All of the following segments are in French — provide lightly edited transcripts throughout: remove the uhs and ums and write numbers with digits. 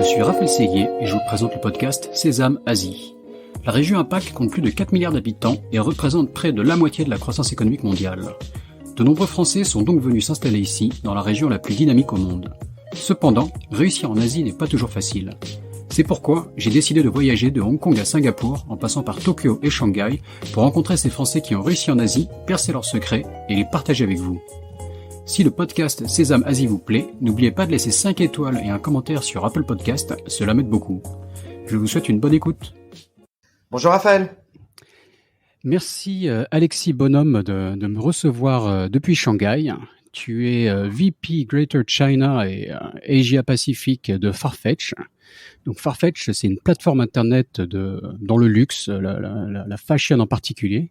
suis Raphaël Séguier et je vous présente le podcast Sésame Asie. La région APAC compte plus de 4 milliards d'habitants et représente près de la moitié de la croissance économique mondiale. De nombreux Français sont donc venus s'installer ici, dans la région la plus dynamique au monde. Cependant, réussir en Asie n'est pas toujours facile. C'est pourquoi j'ai décidé de voyager de Hong Kong à Singapour, en passant par Tokyo et Shanghai, pour rencontrer ces Français qui ont réussi en Asie, percer leurs secrets et les partager avec vous. Si le podcast Sésame Asie vous plaît, n'oubliez pas de laisser 5 étoiles et un commentaire sur Apple Podcast, cela m'aide beaucoup. Je vous souhaite une bonne écoute. Bonjour Raphaël. Merci Alexis Bonhomme de me recevoir depuis Shanghai. Tu es VP Greater China et Asia Pacific de Farfetch. Donc Farfetch, c'est une plateforme internet dans le luxe, la fashion en particulier.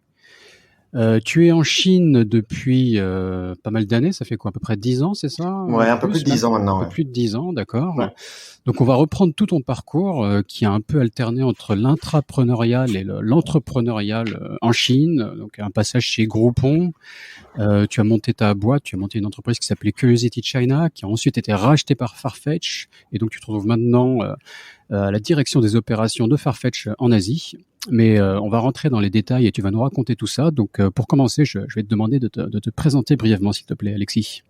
Tu es en Chine depuis pas mal d'années, ça fait quoi, à peu près 10 ans, c'est ça? Ouais, un peu plus de 10 ans maintenant. Un peu plus de 10 ans, d'accord. Ouais. Donc on va reprendre tout ton parcours qui a un peu alterné entre l'intrapreneurial et l'entrepreneurial en Chine. Donc un passage chez Groupon, tu as monté ta boîte, tu as monté une entreprise qui s'appelait Curiosity China, qui a ensuite été rachetée par Farfetch, et donc tu te retrouves maintenant à la direction des opérations de Farfetch en Asie. Mais on va rentrer dans les détails et tu vas nous raconter tout ça. Donc pour commencer, je vais te demander de te présenter brièvement, s'il te plaît, Alexis.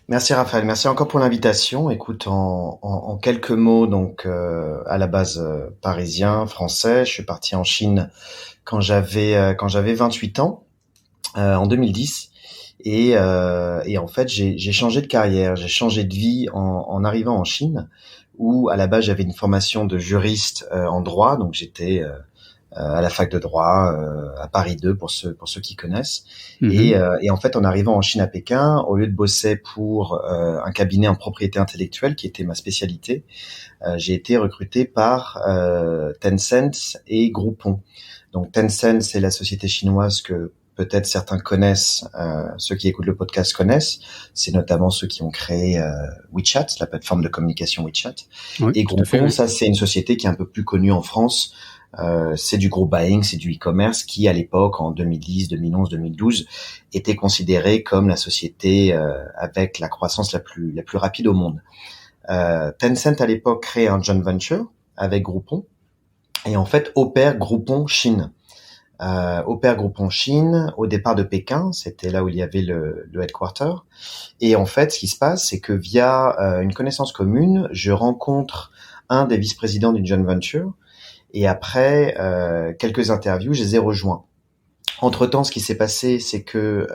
Merci Raphaël, merci encore pour l'invitation. Écoute, en quelques mots, donc à la base parisien, français, je suis parti en Chine quand j'avais 28 ans, en 2010. Et en fait, j'ai changé de carrière, j'ai changé de vie en arrivant en Chine, où à la base j'avais une formation de juriste en droit, donc j'étais à la fac de droit à Paris 2 pour ceux qui connaissent. Et en fait, en arrivant en Chine à Pékin, au lieu de bosser pour un cabinet en propriété intellectuelle qui était ma spécialité, j'ai été recruté par Tencent et Groupon. Donc Tencent, c'est la société chinoise que peut-être certains connaissent, ceux qui écoutent le podcast connaissent. C'est notamment ceux qui ont créé WeChat, la plateforme de communication WeChat. Oui, et Groupon, ça c'est une société qui est un peu plus connue en France. C'est du group buying, c'est du e-commerce qui, à l'époque, en 2010, 2011, 2012, était considéré comme la société avec la croissance la plus rapide au monde. Tencent, à l'époque, crée un joint venture avec Groupon et en fait opère Groupon Chine. Opère Groupon Chine au départ de Pékin, c'était là où il y avait le headquarter. Et en fait, ce qui se passe, c'est que via une connaissance commune, je rencontre un des vice-présidents d'une joint venture. Et après quelques interviews, je les ai rejoints. Entre-temps, ce qui s'est passé, c'est que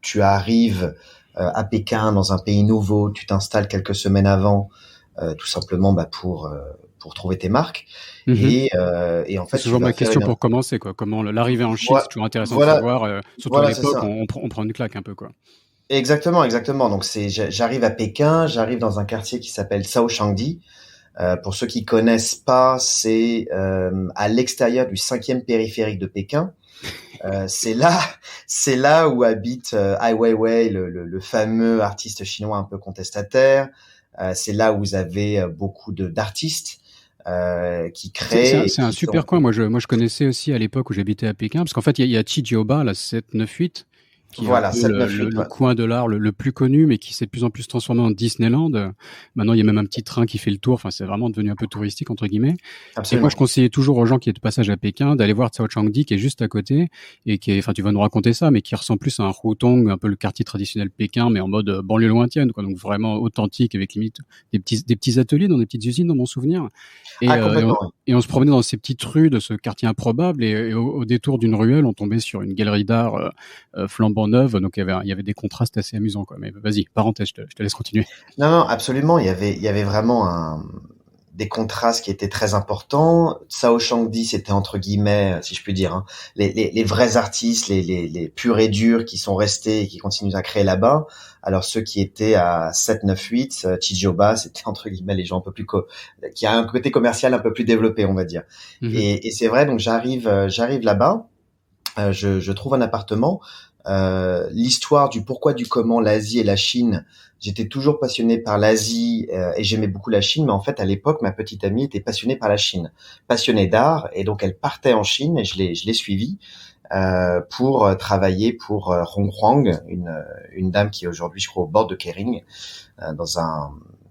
tu arrives à Pékin, dans un pays nouveau, tu t'installes quelques semaines avant, tout simplement pour trouver tes marques. Et en fait, c'est toujours ma question pour commencer, quoi. Comment l'arrivée en Chine, c'est toujours intéressant de savoir. Surtout à l'époque, on prend une claque un peu, quoi. Exactement. Donc j'arrive à Pékin, j'arrive dans un quartier qui s'appelle Shaoshangdi. Pour ceux qui connaissent pas, c'est à l'extérieur du 5e périphérique de Pékin. C'est là où habite Ai Weiwei, le fameux artiste chinois un peu contestataire. C'est là où vous avez beaucoup d'artistes qui créent. C'est un super coin. Moi, je connaissais aussi à l'époque où j'habitais à Pékin, parce qu'en fait, il y a Chijiaoba, là, 798. Qui est le coin de l'art le plus connu, mais qui s'est de plus en plus transformé en Disneyland. Maintenant, il y a même un petit train qui fait le tour. Enfin, c'est vraiment devenu un peu touristique, entre guillemets. Absolument. Et moi, je conseillais toujours aux gens qui étaient de passage à Pékin d'aller voir Zhaochangdi, qui est juste à côté, et qui est, enfin, tu vas nous raconter ça, mais qui ressemble plus à un Hutong, un peu le quartier traditionnel Pékin, mais en mode banlieue lointaine, quoi. Donc vraiment authentique, avec limite des petits ateliers dans des petites usines, dans mon souvenir. Et on se promenait dans ces petites rues de ce quartier improbable, et au détour d'une ruelle, on tombait sur une galerie d'art flambant neuve, donc il y avait des contrastes assez amusants, quoi. Mais vas-y, parenthèse, je te laisse continuer. Non, absolument. Il y avait vraiment des contrastes qui étaient très importants. Zhaoshangdi, c'était entre guillemets, si je puis dire, hein, les vrais artistes, les purs et durs qui sont restés et qui continuent à créer là-bas. Alors ceux qui étaient à 798, Chijiaoba, c'était entre guillemets les gens un peu plus qui a un côté commercial un peu plus développé, on va dire. Et c'est vrai, donc j'arrive là-bas, je trouve un appartement. L'histoire du pourquoi, du comment, l'Asie et la Chine. J'étais toujours passionné par l'Asie et j'aimais beaucoup la Chine, mais en fait à l'époque ma petite amie était passionnée par la Chine, passionnée d'art, et donc elle partait en Chine et je l'ai suivie pour travailler pour Hong Huang, une dame qui est aujourd'hui, je crois, au bord de Kering, dans un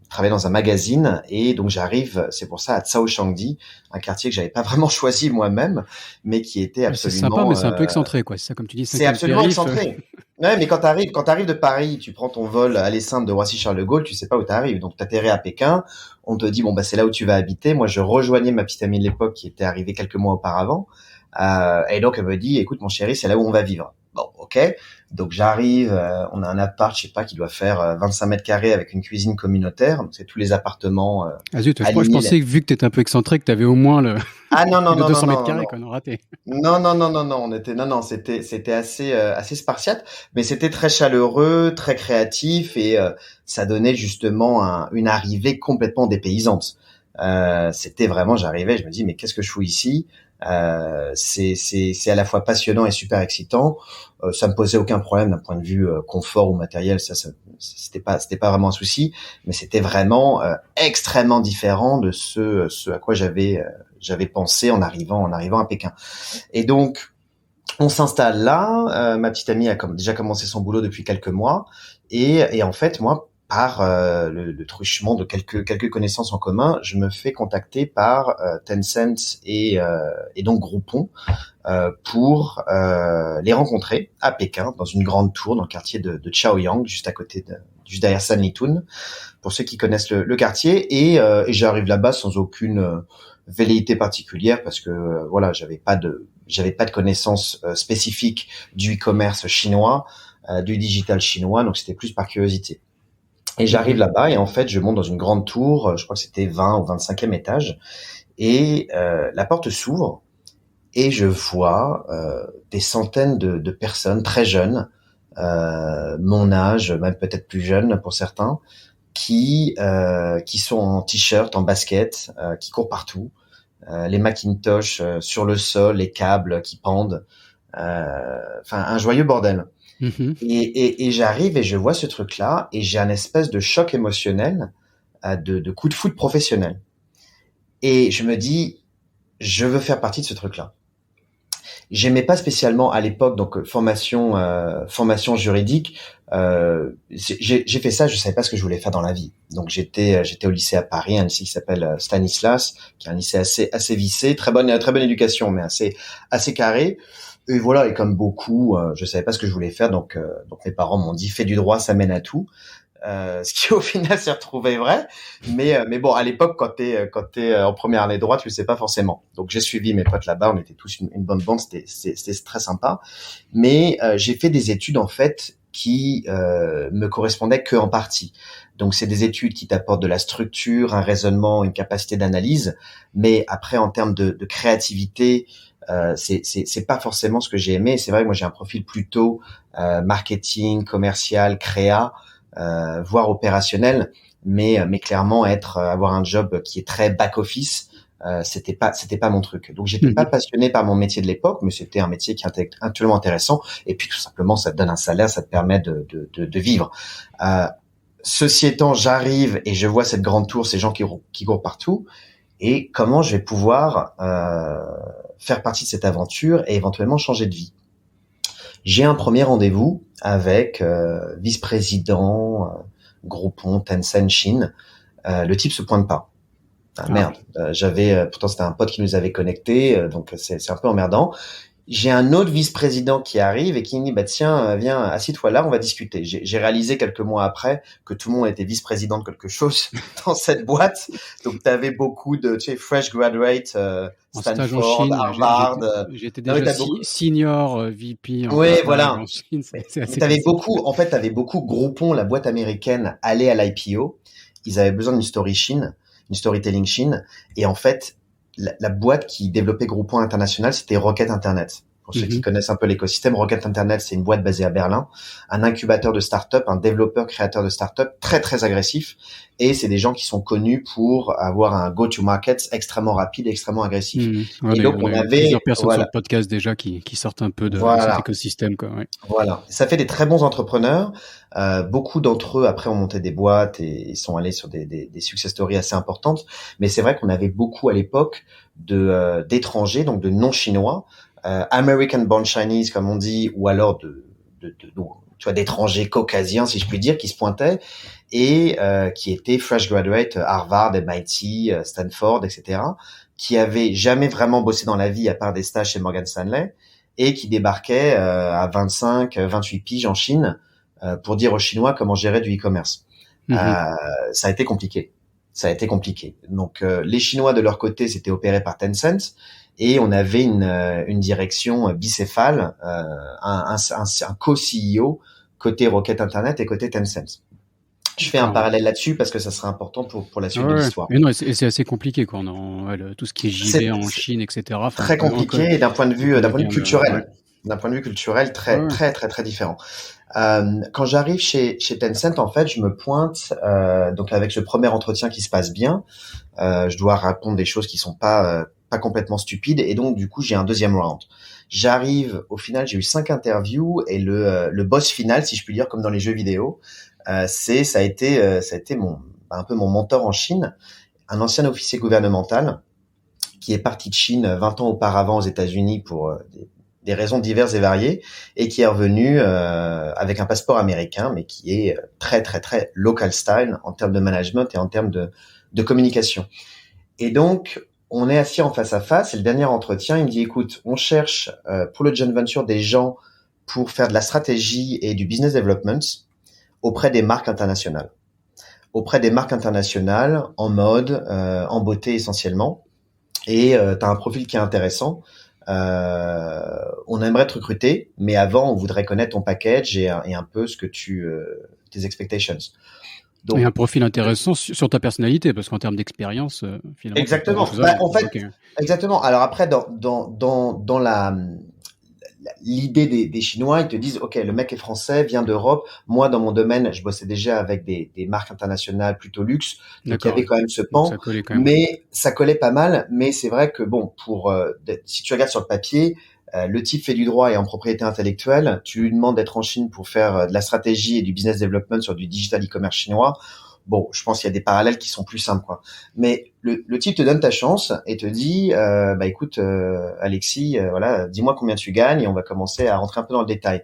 travaillais dans un magazine et donc j'arrive, c'est pour ça, à Zhaoshangdi, un quartier que j'avais pas vraiment choisi moi-même, mais qui était C'est sympa, absolument. mais c'est un peu excentré, quoi. C'est ça, comme tu dis, C'est cinquième absolument périph. excentré. Ouais, mais quand t'arrives de Paris, tu prends ton vol aller simple de Roissy-Charles de Gaulle, tu sais pas où t'arrives. Donc t'atterris à Pékin, on te dit bon bah c'est là où tu vas habiter. Moi je rejoignais ma petite amie de l'époque qui était arrivée quelques mois auparavant, et donc elle me dit écoute mon chéri c'est là où on va vivre. Bon ok, donc j'arrive, on a un appart je sais pas qui doit faire 25 mètres carrés avec une cuisine communautaire. Donc c'est tous les appartements Ah zut, je alignés. pensais que vu que t'étais un peu excentré, que t'avais au moins Ah non non plus de non non 200 mètres non carrés, non. quoi, non raté. Non, non, non, non, non, c'était assez spartiate, mais c'était très chaleureux, très créatif et ça donnait justement une arrivée complètement dépaysante. C'était vraiment, j'arrivais, je me dis mais qu'est-ce que je fous ici? C'est à la fois passionnant et super excitant. Ça me posait aucun problème d'un point de vue confort ou matériel, c'était pas vraiment un souci, mais c'était vraiment extrêmement différent de ce à quoi j'avais pensé en arrivant à Pékin. Et donc, on s'installe là. Ma petite amie a déjà commencé son boulot depuis quelques mois. Et en fait, moi, par le truchement de quelques connaissances en commun, je me fais contacter par Tencent et donc Groupon pour les rencontrer à Pékin, dans une grande tour dans le quartier de Chaoyang, juste derrière Sanlitun, pour ceux qui connaissent le quartier. Et j'arrive là-bas sans aucune velléité particulière parce que voilà, j'avais pas de connaissances spécifiques du e-commerce chinois, du digital chinois, donc c'était plus par curiosité. Et j'arrive là-bas et en fait, je monte dans une grande tour, je crois que c'était 20 ou 25e étage, et la porte s'ouvre et je vois des centaines de personnes très jeunes, mon âge, même peut-être plus jeunes pour certains, qui sont en t-shirt, en basket, qui courent partout, les Macintosh sur le sol, les câbles qui pendent, enfin un joyeux bordel. Et j'arrive et je vois ce truc-là et j'ai un espèce de choc émotionnel, de coup de foudre professionnel. Et je me dis, je veux faire partie de ce truc-là. J'aimais pas spécialement à l'époque, donc formation juridique. J'ai fait ça, je savais pas ce que je voulais faire dans la vie. Donc j'étais au lycée à Paris, un lycée qui s'appelle Stanislas, qui est un lycée assez vissé, très bonne éducation, mais assez carré. Et voilà, et comme beaucoup, je savais pas ce que je voulais faire, donc mes parents m'ont dit fais du droit, ça mène à tout. Ce qui au final s'est retrouvé vrai, mais bon à l'époque quand t'es en première année de droit tu le sais pas forcément. Donc j'ai suivi mes potes là-bas, on était tous une bonne bande, c'était très sympa. Mais j'ai fait des études en fait qui me correspondaient que en partie. Donc c'est des études qui t'apportent de la structure, un raisonnement, une capacité d'analyse, mais après en termes de créativité, c'est pas forcément ce que j'ai aimé. C'est vrai que moi j'ai un profil plutôt marketing, commercial, créa, voire opérationnel, mais clairement avoir un job qui est très back office, c'était pas mon truc. Donc j'étais pas passionné par mon métier de l'époque, mais c'était un métier qui est intellectuellement intéressant. Et puis tout simplement, ça te donne un salaire, ça te permet de vivre. Ceci étant, j'arrive et je vois cette grande tour, ces gens qui courent partout. Et comment je vais pouvoir faire partie de cette aventure et éventuellement changer de vie. J'ai un premier rendez-vous avec vice-président Groupon Tencent Chine. Le type se pointe pas. Merde. Pourtant c'était un pote qui nous avait connectés, donc c'est un peu emmerdant. J'ai un autre vice-président qui arrive et qui me dit bah tiens viens assis-toi là, on va discuter. J'ai réalisé quelques mois après que tout le monde était vice-président de quelque chose dans cette boîte. Donc t'avais beaucoup de fresh graduate, Stanford, Harvard. J'étais déjà senior VP en voilà. en Chine. C'est assez t'avais beaucoup Groupon, la boîte américaine, allait à l'IPO. Ils avaient besoin d'une storytelling Chine, et en fait la boîte qui développait Groupon International, c'était Rocket Internet. Pour ceux qui connaissent un peu l'écosystème, Rocket Internet, c'est une boîte basée à Berlin, un incubateur de start-up, un développeur créateur de start-up très très agressif, et c'est des gens qui sont connus pour avoir un go-to-market extrêmement rapide, extrêmement agressif. Et donc on avait plusieurs personnes sur le podcast déjà qui sortent un peu de cet écosystème, quoi. Ouais. Voilà, ça fait des très bons entrepreneurs. Beaucoup d'entre eux après ont monté des boîtes et sont allés sur des success stories assez importantes. Mais c'est vrai qu'on avait beaucoup à l'époque d'étrangers, donc de non chinois, American born Chinese comme on dit, ou alors tu vois, d'étrangers caucasiens, si je puis dire, qui se pointaient et qui étaient fresh graduate Harvard, MIT, Stanford, etc., qui avaient jamais vraiment bossé dans la vie à part des stages chez Morgan Stanley et qui débarquaient à 25, 28 piges en Chine pour dire aux Chinois comment gérer du e-commerce. Ça a été compliqué. Donc les Chinois de leur côté s'étaient opérés par Tencent et on avait une direction bicéphale, un co-CEO côté Rocket Internet et côté Tencent. Je fais un parallèle là-dessus parce que ça sera important pour la suite de l'histoire. Mais non, c'est assez compliqué quoi. Tout ce qui est JV en Chine, etc. Très compliqué et d'un point de vue culturel. D'un point de vue culturel, très différent. Quand j'arrive chez Tencent, en fait, je me pointe donc avec ce premier entretien qui se passe bien. Je dois répondre des choses qui sont pas complètement stupides et donc du coup j'ai un deuxième round. J'arrive, au final, j'ai eu 5 interviews et le boss final, si je puis dire, comme dans les jeux vidéo, ça a été un peu mon mentor en Chine, un ancien officier gouvernemental qui est parti de Chine 20 ans auparavant aux États-Unis pour des raisons diverses et variées et qui est revenu avec un passeport américain mais qui est très local style en termes de management et en termes de communication. Et donc on est assis en face à face et le dernier entretien, il me dit écoute, on cherche pour le joint venture des gens pour faire de la stratégie et du business development auprès des marques internationales. En mode, en beauté essentiellement. Et tu as un profil qui est intéressant. On aimerait te recruter, mais avant, on voudrait connaître ton package et un peu ce que tes expectations. Donc, et un profil intéressant sur ta personnalité, parce qu'en termes d'expérience, finalement. Exactement. Exactement. Alors après, dans l'idée des Chinois, ils te disent, OK, le mec est français, vient d'Europe. Moi, dans mon domaine, je bossais déjà avec des marques internationales plutôt luxe. Donc, il y avait quand même ce pan. Mais ça collait pas mal. Mais c'est vrai que bon, si tu regardes sur le papier, le type fait du droit et en propriété intellectuelle. Tu lui demandes d'être en Chine pour faire de la stratégie et du business development sur du digital e-commerce chinois. Bon, je pense qu'il y a des parallèles qui sont plus simples, quoi. Mais le type te donne ta chance et te dit, écoute, Alexis, voilà, dis-moi combien tu gagnes et on va commencer à rentrer un peu dans le détail.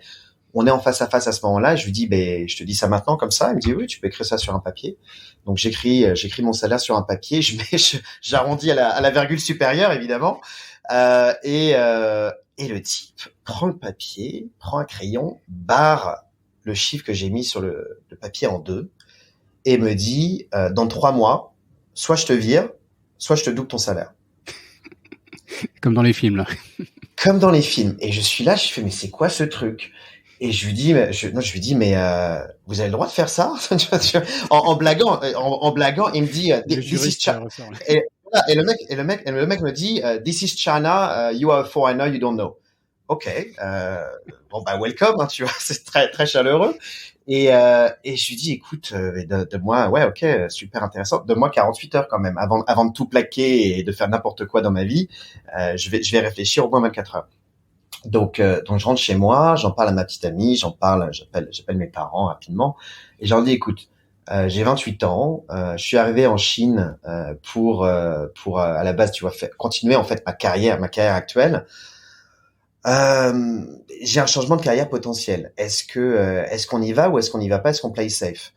On est en face à face à ce moment-là. Et je lui dis, je te dis ça maintenant comme ça. Il me dit, oui, tu peux écrire ça sur un papier. Donc j'écris mon salaire sur un papier. J'arrondis à la virgule supérieure, évidemment. Et le type prend le papier, prend un crayon, barre le chiffre que j'ai mis sur le papier en deux. Et me dit, dans 3 mois, soit je te vire, soit je te double ton salaire. Comme dans les films, là. Comme dans les films. Et je suis là, je fais, mais c'est quoi ce truc? Et je lui dis, vous avez le droit de faire ça? en blaguant, il me dit, this is China. Et le mec me dit, this is China, you are a foreigner, you don't know. Ok, welcome, hein, tu vois, c'est très très chaleureux. Et je lui dis, écoute, de moi, ouais, ok, super intéressant. Donne-moi 48 heures quand même, avant de tout plaquer et de faire n'importe quoi dans ma vie. Je vais réfléchir au moins 24 heures. Donc je rentre chez moi, j'en parle à ma petite amie, j'appelle mes parents rapidement et je leur dis, écoute, j'ai 28 ans, je suis arrivé en Chine pour à la base, tu vois, continuer en fait ma carrière actuelle. J'ai un changement de carrière potentiel. Est-ce qu'on y va ou est-ce qu'on y va pas? Est-ce qu'on play safe?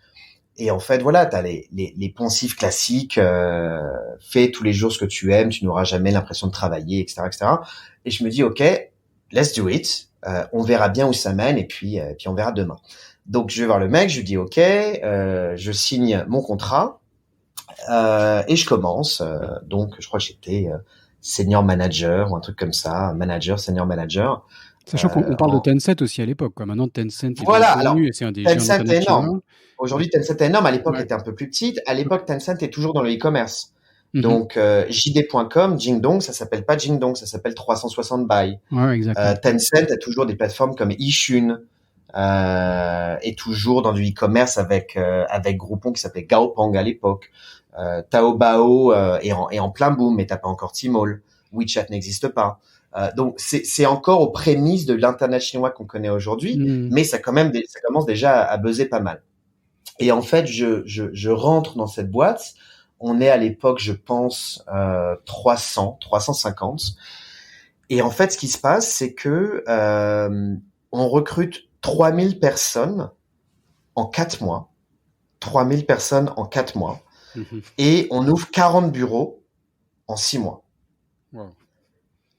Et en fait, voilà, t'as les poncifs classiques, fais tous les jours ce que tu aimes, tu n'auras jamais l'impression de travailler, etc. Et je me dis, OK, let's do it. On verra bien où ça mène et puis on verra demain. Donc, je vais voir le mec, je lui dis, OK, je signe mon contrat et je commence. Donc, je crois que j'étais senior manager ou un truc comme ça, senior manager. Sachant qu'on parle de Tencent aussi à l'époque, quoi. Maintenant, Tencent est voilà, bien connu et c'est un des géants Tencent est énorme. Aujourd'hui, Tencent est énorme. À l'époque, Ouais. était un peu plus petite. À l'époque, Tencent est toujours dans le e-commerce. Donc, JD.com, Jingdong, ça s'appelle pas Jingdong, ça s'appelle 360 Buy. Ouais, exactement. Tencent a toujours des plateformes comme Yixun, et toujours dans du e-commerce avec Groupon qui s'appelait Gaopang à l'époque. Taobao est en plein boom, mais t'as pas encore Tmall. WeChat n'existe pas. Donc c'est encore aux prémices de l'internet chinois qu'on connaît aujourd'hui, mais ça commence déjà à buzzer pas mal. Et en fait, je rentre dans cette boîte. On est à l'époque, je pense, 350. Et en fait, ce qui se passe, c'est que on recrute 3000 personnes en 4 mois. 3000 personnes en 4 mois. Et on ouvre 40 bureaux en 6 mois. Wow.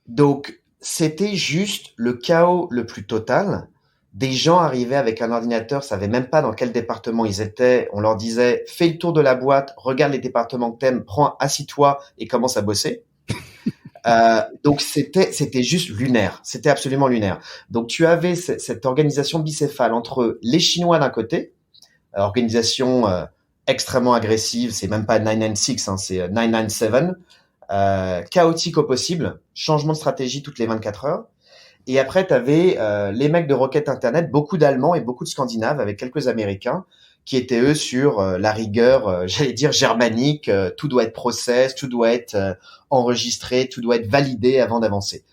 Donc, c'était juste le chaos le plus total. Des gens arrivaient avec un ordinateur, savaient même pas dans quel département ils étaient. On leur disait, fais le tour de la boîte, regarde les départements que t'aimes, assis-toi et commence à bosser. Donc c'était juste lunaire. C'était absolument lunaire. Donc tu avais cette organisation bicéphale entre les Chinois d'un côté, organisation extrêmement agressive, c'est même pas 996, hein, c'est 997, chaotique au possible, changement de stratégie toutes les 24 heures. Et après, tu avais les mecs de Rocket Internet, beaucoup d'Allemands et beaucoup de Scandinaves, avec quelques Américains, qui étaient eux sur la rigueur, j'allais dire germanique, tout doit être process, tout doit être enregistré, tout doit être validé avant d'avancer.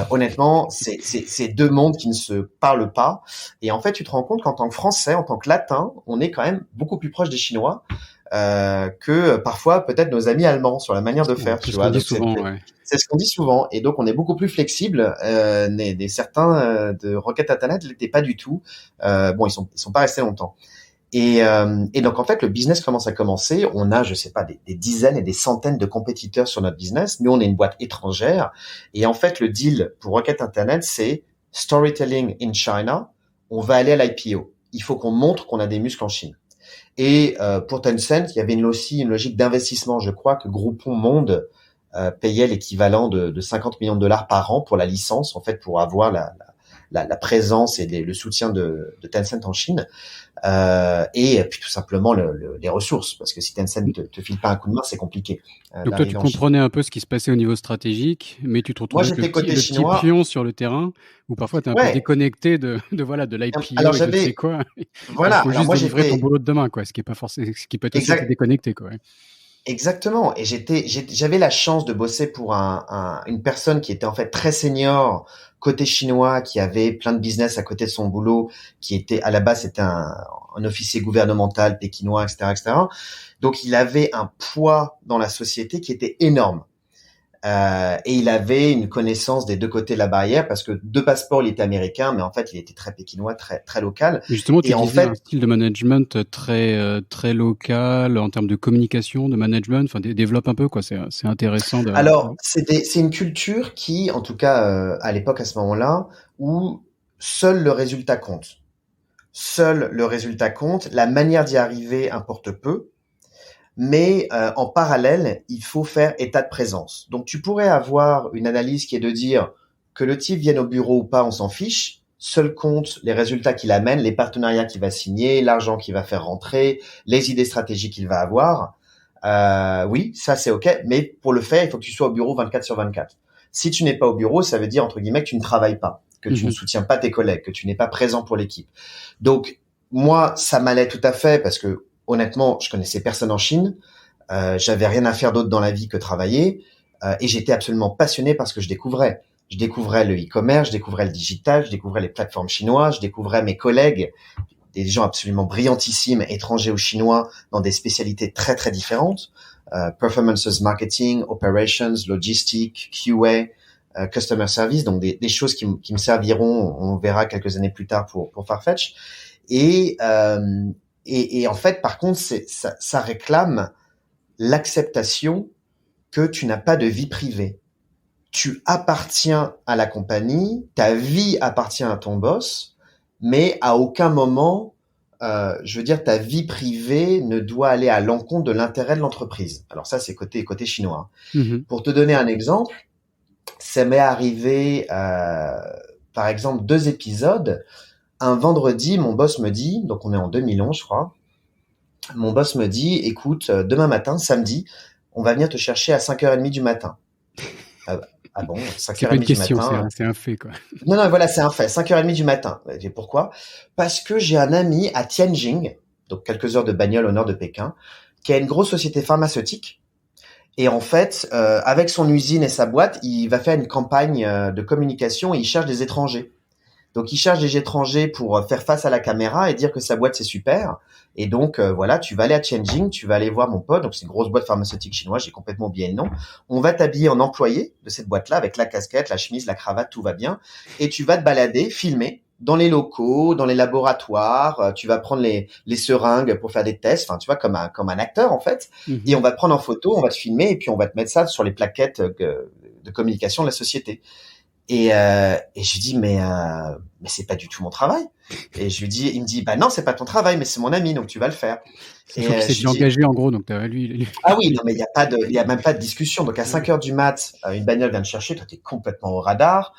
Honnêtement, c'est deux mondes qui ne se parlent pas. Et en fait, tu te rends compte qu'en tant que Français, en tant que Latin, on est quand même beaucoup plus proche des Chinois que parfois peut-être nos amis allemands sur la manière de faire. Tu vois, c'est ce qu'on dit souvent. Et donc, on est beaucoup plus flexible. Certains de Rocket Internet l'étaient pas du tout. Bon, ils sont pas restés longtemps. Et donc en fait, le business commence à commencer. On a, je sais pas, des dizaines et des centaines de compétiteurs sur notre business. Nous, on est une boîte étrangère. Et en fait, le deal pour Rocket Internet, c'est storytelling in China. On va aller à l'IPO. Il faut qu'on montre qu'on a des muscles en Chine. Et pour Tencent, il y avait aussi une logique d'investissement. Je crois que Groupon Monde payait l'équivalent de 50 millions de dollars par an pour la licence, en fait, pour avoir la présence et le soutien de Tencent en Chine. Et puis tout simplement les ressources, parce que si Tencent te file pas un coup de main, c'est compliqué. Donc toi, tu comprenais un peu ce qui se passait au niveau stratégique, mais tu te retrouvais avec le petit pion sur le terrain, où parfois tu es un peu déconnecté de l'IPO alors, et de c'est quoi. Voilà. Il faut juste délivrer ton boulot de demain, quoi, ce qui est pas forcément, ce qui peut être aussi déconnecté, quoi. Exactement. Et j'avais la chance de bosser pour une personne qui était en fait très senior côté chinois, qui avait plein de business à côté de son boulot, qui était à la base c'était un officier gouvernemental pékinois, etc., etc. Donc il avait un poids dans la société qui était énorme. Et il avait une connaissance des deux côtés de la barrière parce que de passeport il était américain, mais en fait il était très pékinois, très très local. Et justement, tu disais un style de management très local en termes de communication, de management. Enfin, développe un peu quoi. C'est intéressant. Alors c'est une culture qui, en tout cas à l'époque à ce moment-là, où seul le résultat compte. Seul le résultat compte. La manière d'y arriver importe peu. Mais en parallèle, il faut faire état de présence. Donc, tu pourrais avoir une analyse qui est de dire que le type vienne au bureau ou pas, on s'en fiche. Seul compte les résultats qu'il amène, les partenariats qu'il va signer, l'argent qu'il va faire rentrer, les idées stratégiques qu'il va avoir. Oui, ça c'est OK. Mais pour le faire, il faut que tu sois au bureau 24/24. Si tu n'es pas au bureau, ça veut dire, entre guillemets, que tu ne travailles pas, que tu ne soutiens pas tes collègues, que tu n'es pas présent pour l'équipe. Donc, moi, ça m'allait tout à fait parce que honnêtement, je connaissais personne en Chine. J'avais rien à faire d'autre dans la vie que travailler. Et j'étais absolument passionné par ce que je découvrais. Je découvrais le e-commerce, je découvrais le digital, je découvrais les plateformes chinoises, je découvrais mes collègues, des gens absolument brillantissimes, étrangers ou chinois, dans des spécialités très, très différentes. Performances marketing, operations, logistique, QA, customer service. Donc, des choses qui me serviront, on verra quelques années plus tard pour Farfetch. Et en fait, par contre, ça réclame l'acceptation que tu n'as pas de vie privée. Tu appartiens à la compagnie, ta vie appartient à ton boss, mais à aucun moment, je veux dire, ta vie privée ne doit aller à l'encontre de l'intérêt de l'entreprise. Alors ça, c'est côté chinois. Pour te donner un exemple, ça m'est arrivé, par exemple, 2 épisodes. Un vendredi, mon boss me dit, donc on est en 2011, je crois, mon boss me dit, écoute, demain matin, samedi, on va venir te chercher à 5h30 du matin. Ah bon, 5h30 du matin. C'est un fait, quoi. Non, voilà, c'est un fait, 5h30 du matin. Et pourquoi? Parce que j'ai un ami à Tianjin, donc quelques heures de bagnole au nord de Pékin, qui a une grosse société pharmaceutique. Et en fait, avec son usine et sa boîte, il va faire une campagne de communication et il cherche des étrangers. Donc, il cherche des étrangers pour faire face à la caméra et dire que sa boîte, c'est super. Et donc, voilà, tu vas aller à Tianjin, tu vas aller voir mon pote. Donc, c'est une grosse boîte pharmaceutique chinoise, j'ai complètement oublié le nom. On va t'habiller en employé de cette boîte-là avec la casquette, la chemise, la cravate, tout va bien. Et tu vas te balader, filmer dans les locaux, dans les laboratoires, tu vas prendre les seringues pour faire des tests, enfin tu vois comme un acteur en fait, et on va te prendre en photo, on va te filmer et puis on va te mettre ça sur les plaquettes de communication de la société. Et je lui dis mais c'est pas du tout mon travail. Et je lui dis, il me dit bah non c'est pas ton travail mais c'est mon ami donc tu vas le faire. Et qu'il s'est engagé en gros donc lui. Ah oui non mais il y a même pas de discussion. Donc à 5h du mat, une bagnole vient te chercher, toi t'es complètement au radar.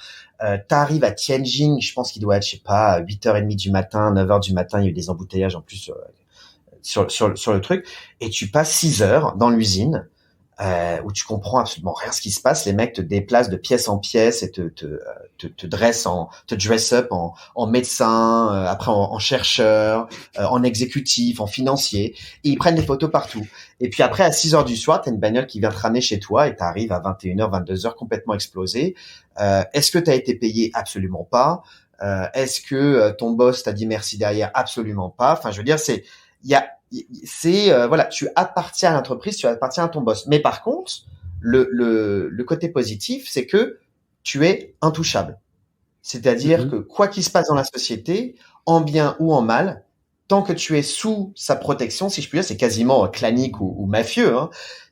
T'arrives à Tianjin, je pense qu'il doit être je sais pas 8h30 du matin, 9h du matin, il y a eu des embouteillages en plus sur le truc, et tu passes 6 heures dans l'usine. Où tu comprends absolument rien ce qui se passe. Les mecs te déplacent de pièce en pièce et te dress up en médecin, après en chercheur, en exécutif, en financier. Et ils prennent des photos partout. Et puis après, à 6 heures du soir, t'as une bagnole qui vient te ramener chez toi et t'arrives à 21h, 22h complètement explosé. Est-ce que t'as été payé? Absolument pas. Est-ce que ton boss t'a dit merci derrière? Absolument pas. Enfin, je veux dire, voilà, tu appartiens à l'entreprise, tu appartiens à ton boss. Mais par contre, le côté positif, c'est que tu es intouchable. C'est-à-dire que quoi qu'il se passe dans la société, en bien ou en mal, tant que tu es sous sa protection, si je puis dire, c'est quasiment clanique ou mafieux, hein,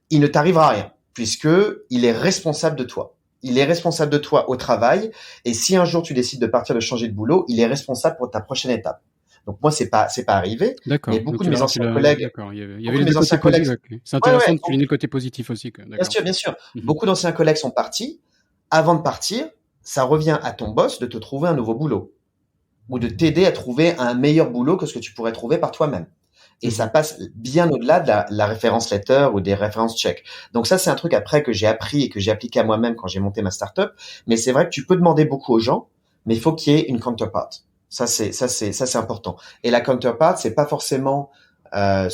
il ne t'arrivera rien, puisque il est responsable de toi. Il est responsable de toi au travail, et si un jour tu décides de partir, de changer de boulot, il est responsable pour ta prochaine étape. Donc moi c'est pas arrivé, d'accord. mais beaucoup de mes anciens collègues, d'accord. Il y avait les anciens collègues. C'est intéressant de souligner le côté positif aussi. Bien sûr. Beaucoup d'anciens collègues sont partis. Avant de partir, ça revient à ton boss de te trouver un nouveau boulot ou de t'aider à trouver un meilleur boulot que ce que tu pourrais trouver par toi-même. Et ça passe bien au-delà de la référence letter ou des références check. Donc ça, c'est un truc après que j'ai appris et que j'ai appliqué à moi-même quand j'ai monté ma startup. Mais c'est vrai que tu peux demander beaucoup aux gens, mais il faut qu'il y ait une counterpart. Ça c'est important. Et la counterpart, c'est pas forcément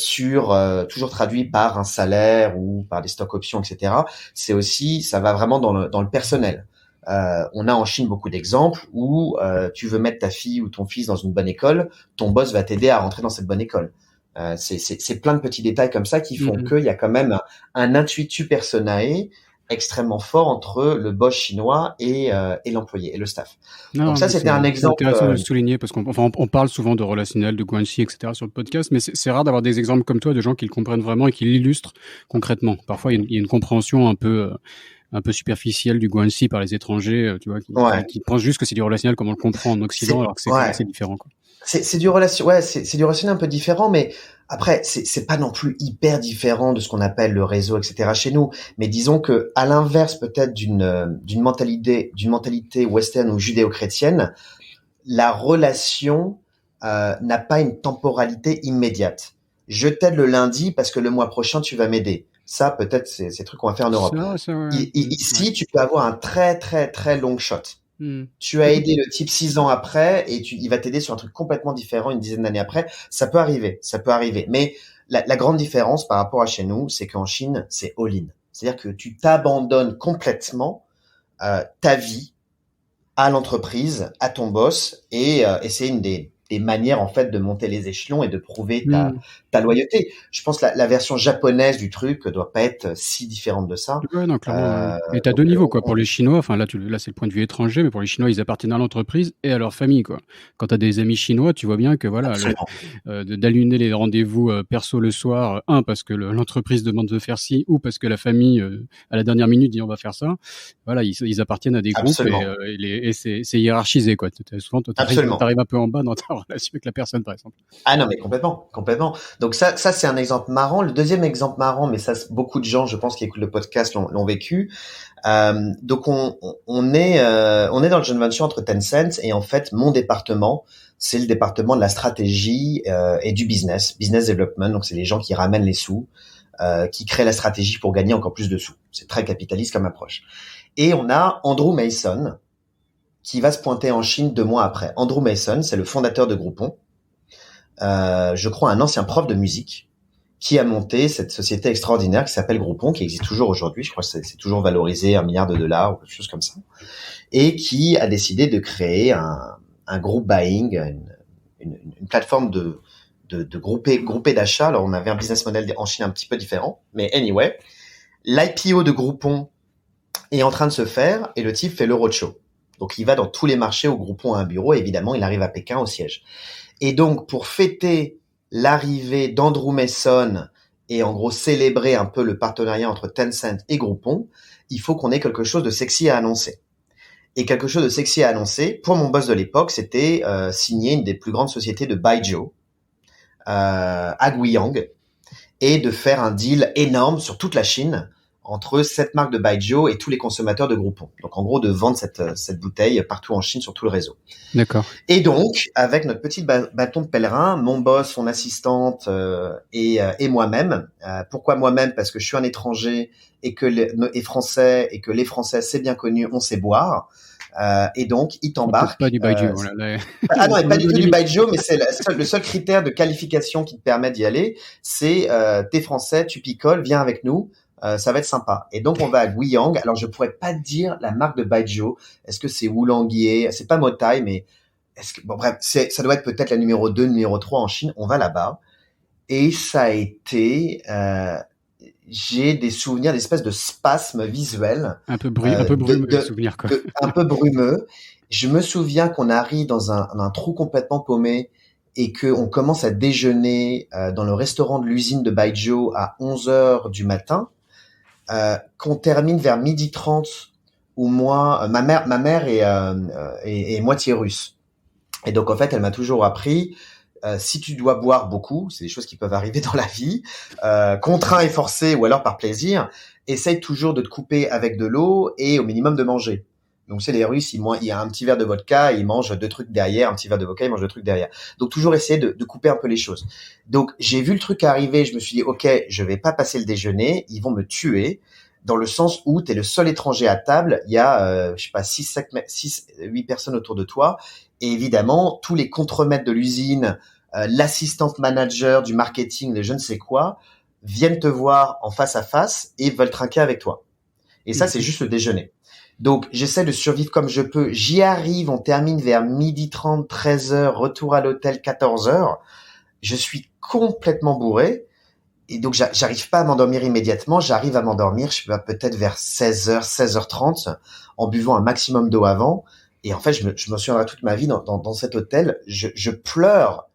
toujours traduit par un salaire ou par des stock options, etc. C'est aussi, ça va vraiment dans le personnel. On a en Chine beaucoup d'exemples où tu veux mettre ta fille ou ton fils dans une bonne école, ton boss va t'aider à rentrer dans cette bonne école. C'est plein de petits détails comme ça qui font qu'il y a quand même un intuitu personae extrêmement fort entre le boss chinois et l'employé et le staff. Non, donc ça, c'était un exemple. C'est intéressant de le souligner parce qu'on parle souvent de relationnel, de Guanxi, etc. sur le podcast, mais c'est rare d'avoir des exemples comme toi de gens qui le comprennent vraiment et qui l'illustrent concrètement. Parfois, il y a une compréhension un peu superficielle du Guanxi par les étrangers, tu vois, qui pensent juste que c'est du relationnel comme on le comprend en Occident, alors que c'est différent, quoi. C'est du relationnel un peu différent, mais après, c'est pas non plus hyper différent de ce qu'on appelle le réseau, etc. chez nous. Mais disons que, à l'inverse, peut-être d'une mentalité western ou judéo-chrétienne, la relation, n'a pas une temporalité immédiate. Je t'aide le lundi parce que le mois prochain, tu vas m'aider. Ça, peut-être, c'est des trucs qu'on va faire en Europe. Ici, tu peux avoir un très, très, très long shot. Tu as aidé le type 6 ans après et il va t'aider sur un truc complètement différent une dizaine d'années après. Ça peut arriver. Mais la grande différence par rapport à chez nous, c'est qu'en Chine, c'est all-in. C'est-à-dire que tu t'abandonnes complètement ta vie à l'entreprise, à ton boss, et c'est une des manières en fait de monter les échelons et de prouver ta loyauté. Je pense que la version japonaise du truc doit pas être si différente de ça. Ouais, non, clairement. Et t'as deux niveaux, quoi. Pour les Chinois, enfin là c'est le point de vue étranger, mais pour les Chinois, ils appartiennent à l'entreprise et à leur famille, quoi. Quand t'as des amis chinois, tu vois bien que voilà, d'allumer les rendez-vous perso le soir, parce que l'entreprise demande de faire ci, ou parce que la famille à la dernière minute dit on va faire ça. Voilà, ils appartiennent à des groupes et c'est hiérarchisé, quoi. Souvent, t'arrives un peu en bas dans ta relation avec la personne, par exemple. Ah non, mais complètement. Donc ça c'est un exemple marrant. Le deuxième exemple marrant, mais ça beaucoup de gens, je pense, qui écoutent le podcast l'ont vécu. Donc on est dans le joint venture entre Tencent et en fait mon département, c'est le département de la stratégie et du business development. Donc c'est les gens qui ramènent les sous, qui créent la stratégie pour gagner encore plus de sous. C'est très capitaliste comme approche. Et on a Andrew Mason qui va se pointer en Chine 2 mois après. Andrew Mason, c'est le fondateur de Groupon. Je crois un ancien prof de musique qui a monté cette société extraordinaire qui s'appelle Groupon, qui existe toujours aujourd'hui. Je crois que c'est toujours valorisé $1 milliard ou quelque chose comme ça. Et qui a décidé de créer un group buying, une plateforme de groupé d'achat. Alors, on avait un business model en Chine un petit peu différent. Mais anyway, l'IPO de Groupon est en train de se faire et le type fait le roadshow. Donc, il va dans tous les marchés où Groupon a un bureau. Et évidemment, il arrive à Pékin au siège. Et donc, pour fêter l'arrivée d'Andrew Mason et en gros célébrer un peu le partenariat entre Tencent et Groupon, il faut qu'on ait quelque chose de sexy à annoncer. Et quelque chose de sexy à annoncer, pour mon boss de l'époque, c'était signer une des plus grandes sociétés de Baijiu à Guiyang et de faire un deal énorme sur toute la Chine entre cette marque de Baijiu et tous les consommateurs de Groupon. Donc en gros de vendre cette bouteille partout en Chine sur tout le réseau. D'accord. Et donc avec notre petit bâton de pèlerin, mon boss, son assistante et moi-même. Pourquoi moi-même? Parce que je suis un étranger et français et que les Français, c'est bien connu, on sait boire. Et donc, il t'embarque. Pas du Baijiu. Ah non, et pas du tout du Baijiu, mais c'est le seul critère de qualification qui te permet d'y aller. C'est t'es français, tu picoles, viens avec nous. Ça va être sympa. Et donc, on va à Guiyang. Alors, je pourrais pas te dire la marque de Baijiu. Est-ce que c'est Wulangie? C'est pas Motai, mais bon, bref, ça doit être peut-être la numéro 2, numéro 3 en Chine. On va là-bas. Et ça a été, j'ai des souvenirs d'espèces de spasmes visuels. Un peu brumeux, des souvenirs, quoi. Un peu brumeux. Je me souviens qu'on arrive dans un trou complètement paumé et qu'on commence à déjeuner dans le restaurant de l'usine de Baijiu à 11h du matin, qu'on termine vers 12h30 où moi, ma mère est moitié russe. Et donc, en fait, elle m'a toujours appris, si tu dois boire beaucoup, c'est des choses qui peuvent arriver dans la vie, contraint et forcé ou alors par plaisir, essaye toujours de te couper avec de l'eau et au minimum de manger. Donc, c'est les Russes, il y a un petit verre de vodka, ils mangent 2 trucs derrière, un petit verre de vodka, ils mangent 2 trucs derrière. Donc, toujours essayer de couper un peu les choses. Donc, j'ai vu le truc arriver, je me suis dit, OK, je vais pas passer le déjeuner, ils vont me tuer, dans le sens où tu es le seul étranger à table, il y a, je sais pas, 6, 8 personnes autour de toi, et évidemment, tous les contremaîtres de l'usine, l'assistante manager du marketing, de je ne sais quoi, viennent te voir en face à face et veulent trinquer avec toi. Et ça, c'est juste le déjeuner. Donc, j'essaie de survivre comme je peux. J'y arrive, on termine vers 12h30, 13h, retour à l'hôtel 14h. Je suis complètement bourré. Et donc, j'arrive pas à m'endormir immédiatement. J'arrive à m'endormir, je sais pas, peut-être vers 16h, 16h30, en buvant un maximum d'eau avant. Et en fait, je me souviendrai toute ma vie dans cet hôtel. Je pleure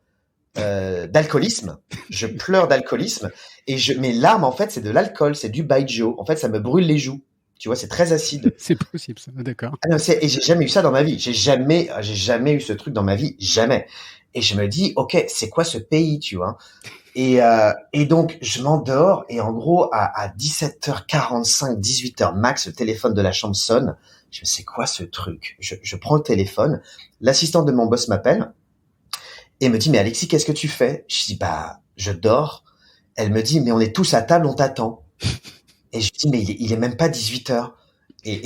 d'alcoolisme. Je pleure d'alcoolisme. Et mes larmes, en fait, c'est de l'alcool, c'est du Baijiu. En fait, ça me brûle les joues. Tu vois, c'est très acide. C'est possible, ça. D'accord. Ah non, et j'ai jamais eu ça dans ma vie. J'ai jamais eu ce truc dans ma vie. Jamais. Et je me dis, OK, c'est quoi ce pays, tu vois? Et donc, je m'endors et en gros, à 17h45, 18h max, le téléphone de la chambre sonne. Je me dis, c'est quoi ce truc? Je prends le téléphone. L'assistante de mon boss m'appelle et me dit, mais Alexis, qu'est-ce que tu fais? Je dis, bah, je dors. Elle me dit, mais on est tous à table, on t'attend. Et je dis, mais il est même pas 18h. Et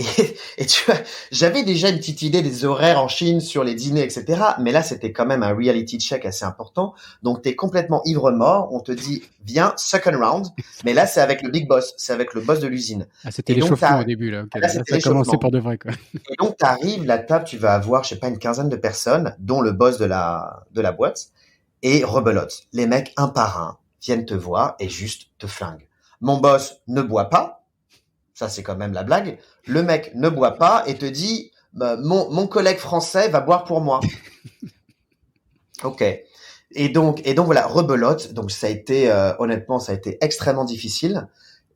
tu vois, j'avais déjà une petite idée des horaires en Chine sur les dîners, etc. Mais là, c'était quand même un reality check assez important. Donc, t'es complètement ivre-mort. On te dit, viens, second round. Mais là, c'est avec le big boss. C'est avec le boss de l'usine. Ah, c'était l'échauffement au début, là. Okay. Là, ça a commencé pour de vrai, quoi. Et donc, t'arrives, la table, tu vas avoir, je sais pas, une quinzaine de personnes, dont le boss de la boîte. Et rebelote. Les mecs, un par un, viennent te voir et juste te flinguent. Mon boss ne boit pas. Ça, c'est quand même la blague. Le mec ne boit pas et te dit, mon collègue français va boire pour moi. OK. Et donc voilà, rebelote. Donc ça a été, honnêtement, ça a été extrêmement difficile.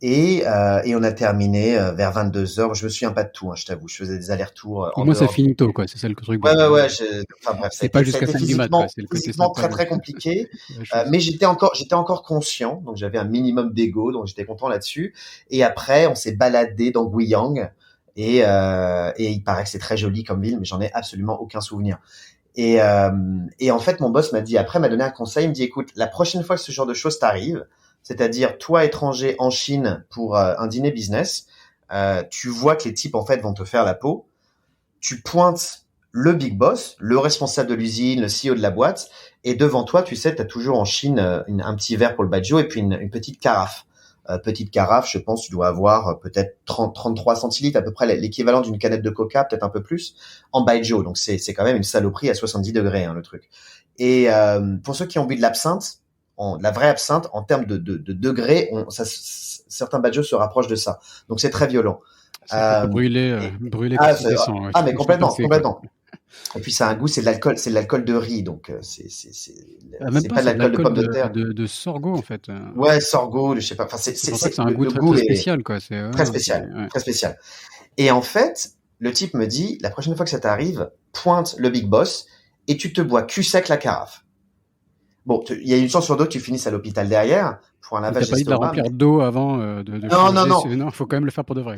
Et on a terminé vers 22h. Je me souviens pas de tout, hein, je t'avoue. Je faisais des allers-retours. Au moins, ça finit tôt, quoi. C'est ça le truc. Ouais. Enfin bref, c'est pas jusqu'à 5 du mat, quoi. C'est le côté physiquement très très compliqué. Mais j'étais encore conscient. Donc j'avais un minimum d'ego, donc j'étais content là-dessus. Et après, on s'est baladé dans Guiyang. Et il paraît que c'est très joli comme ville, mais j'en ai absolument aucun souvenir. Et en fait, mon boss m'a donné un conseil. Il me dit, écoute, la prochaine fois que ce genre de choses t'arrive, c'est-à-dire toi étranger en Chine pour un dîner business, tu vois que les types en fait vont te faire la peau. Tu pointes le big boss, le responsable de l'usine, le CEO de la boîte, et devant toi, tu sais, tu as toujours en Chine un petit verre pour le baijiu et puis une petite carafe. Petite carafe, je pense, tu dois avoir peut-être 33 centilitres, à peu près l'équivalent d'une canette de coca, peut-être un peu plus, en baijiu. Donc c'est quand même une saloperie à 70 degrés, hein, le truc. Et pour ceux qui ont bu de l'absinthe, la vraie absinthe, en termes de degrés, certains baijiu se rapprochent de ça. Donc c'est très violent. Ça peut brûler quand tu descends. Ouais. Mais complètement. Et puis ça a un goût, c'est de l'alcool de riz, donc c'est pas de l'alcool de pomme de terre. De sorgho en fait. Ouais, sorgho, je sais pas. Enfin, c'est pour ça que c'est un goût très spécial, quoi. C'est très spécial, très spécial. Et en fait, le type me dit, la prochaine fois que ça t'arrive, pointe le Big Boss et tu te bois cul sec la carafe. Bon, il y a une chance sur deux que tu finisses à l'hôpital derrière pour un lavage d'estomac. T'as pas eu de la remplir d'eau avant Non, faut quand même le faire pour de vrai.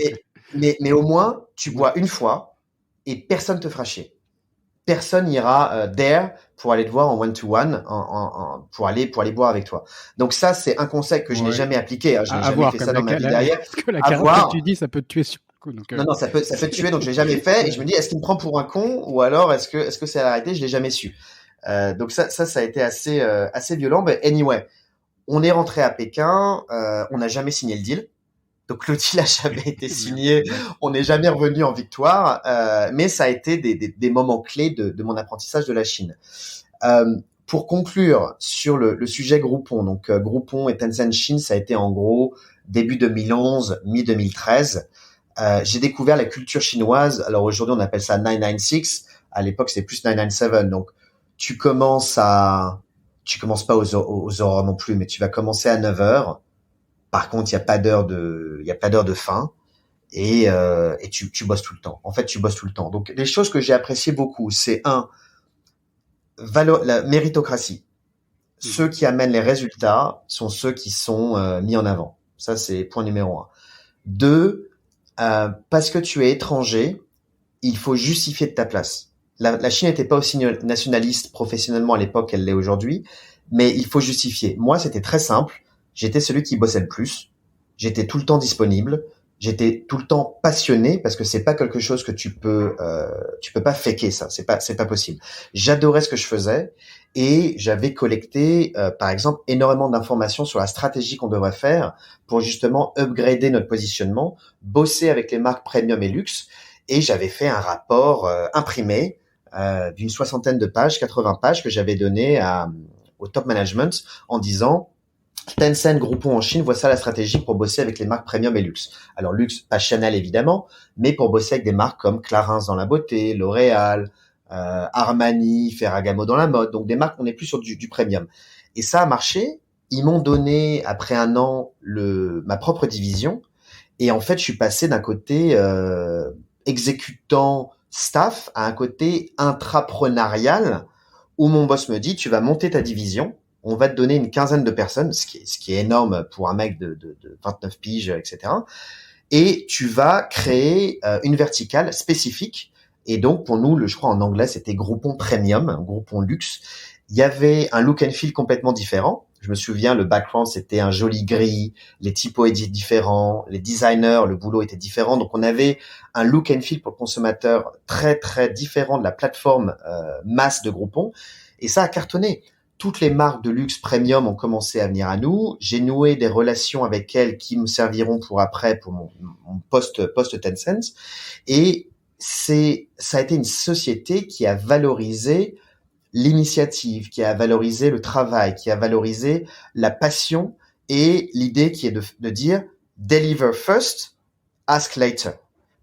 Mais au moins, tu bois une fois et personne te fera chier. Personne n'ira there pour aller te voir en one-to-one, pour aller boire avec toi. Donc ça, c'est un conseil que je n'ai jamais appliqué. Hein. Je n'ai jamais fait ça dans ma vie derrière. Parce que la carafe, comme tu dis, ça peut te tuer sur le coup. Donc, Non, ça peut te tuer. Donc je l'ai jamais fait. Et je me dis, est-ce qu'il me prend pour un con ou alors est-ce que c'est à l'arrêter? Je l'ai jamais su. Donc ça a été assez violent. Mais anyway, on est rentré à Pékin. On n'a jamais signé le deal. Donc le deal a jamais été signé, on n'est jamais revenu en victoire, mais ça a été des moments clés de mon apprentissage de la Chine. Pour conclure sur le sujet Groupon, donc Groupon et Tencent Chine, ça a été en gros début 2011, mi-2013. J'ai découvert la culture chinoise. Alors aujourd'hui on appelle ça 996, à l'époque c'était plus 997. Donc tu commences pas aux heures non plus, mais tu vas commencer à 9h. Par contre, il y a pas d'heure de fin et tu bosses tout le temps. En fait, tu bosses tout le temps. Donc, les choses que j'ai appréciées beaucoup, c'est la méritocratie. Ceux qui amènent les résultats sont ceux qui sont mis en avant. Ça, c'est point numéro 1. 2, parce que tu es étranger, il faut justifier de ta place. La Chine n'était pas aussi nationaliste professionnellement à l'époque qu'elle l'est aujourd'hui, mais il faut justifier. Moi, c'était très simple. J'étais celui qui bossait le plus. J'étais tout le temps disponible. J'étais tout le temps passionné parce que c'est pas quelque chose que tu peux pas faker ça. C'est pas possible. J'adorais ce que je faisais et j'avais collecté, par exemple, énormément d'informations sur la stratégie qu'on devrait faire pour justement upgrader notre positionnement, bosser avec les marques premium et luxe. Et j'avais fait un rapport imprimé d'une 60aine de pages, 80 pages que j'avais donné au top management en disant Tencent, Groupon en Chine, voici la stratégie pour bosser avec les marques premium et luxe. Alors luxe, pas Chanel évidemment, mais pour bosser avec des marques comme Clarins dans la beauté, L'Oréal, Armani, Ferragamo dans la mode, donc des marques on est plus sur du premium. Et ça a marché. Ils m'ont donné après un an ma propre division, et en fait je suis passé d'un côté exécutant staff à un côté intrapreneurial où mon boss me dit tu vas monter ta division. On va te donner une quinzaine de personnes, ce qui est énorme pour un mec de 29 piges, etc. Et tu vas créer une verticale spécifique. Et donc, pour nous, je crois en anglais, c'était Groupon Premium, Groupon Luxe. Il y avait un look and feel complètement différent. Je me souviens, le background, c'était un joli gris, les typos étaient différents, les designers, le boulot était différent. Donc, on avait un look and feel pour le consommateur très, très différent de la plateforme masse de Groupon. Et ça a cartonné. Toutes les marques de luxe premium ont commencé à venir à nous. J'ai noué des relations avec elles qui me serviront pour mon poste Tencent. Et ça a été une société qui a valorisé l'initiative, qui a valorisé le travail, qui a valorisé la passion et l'idée qui est de dire deliver first, ask later.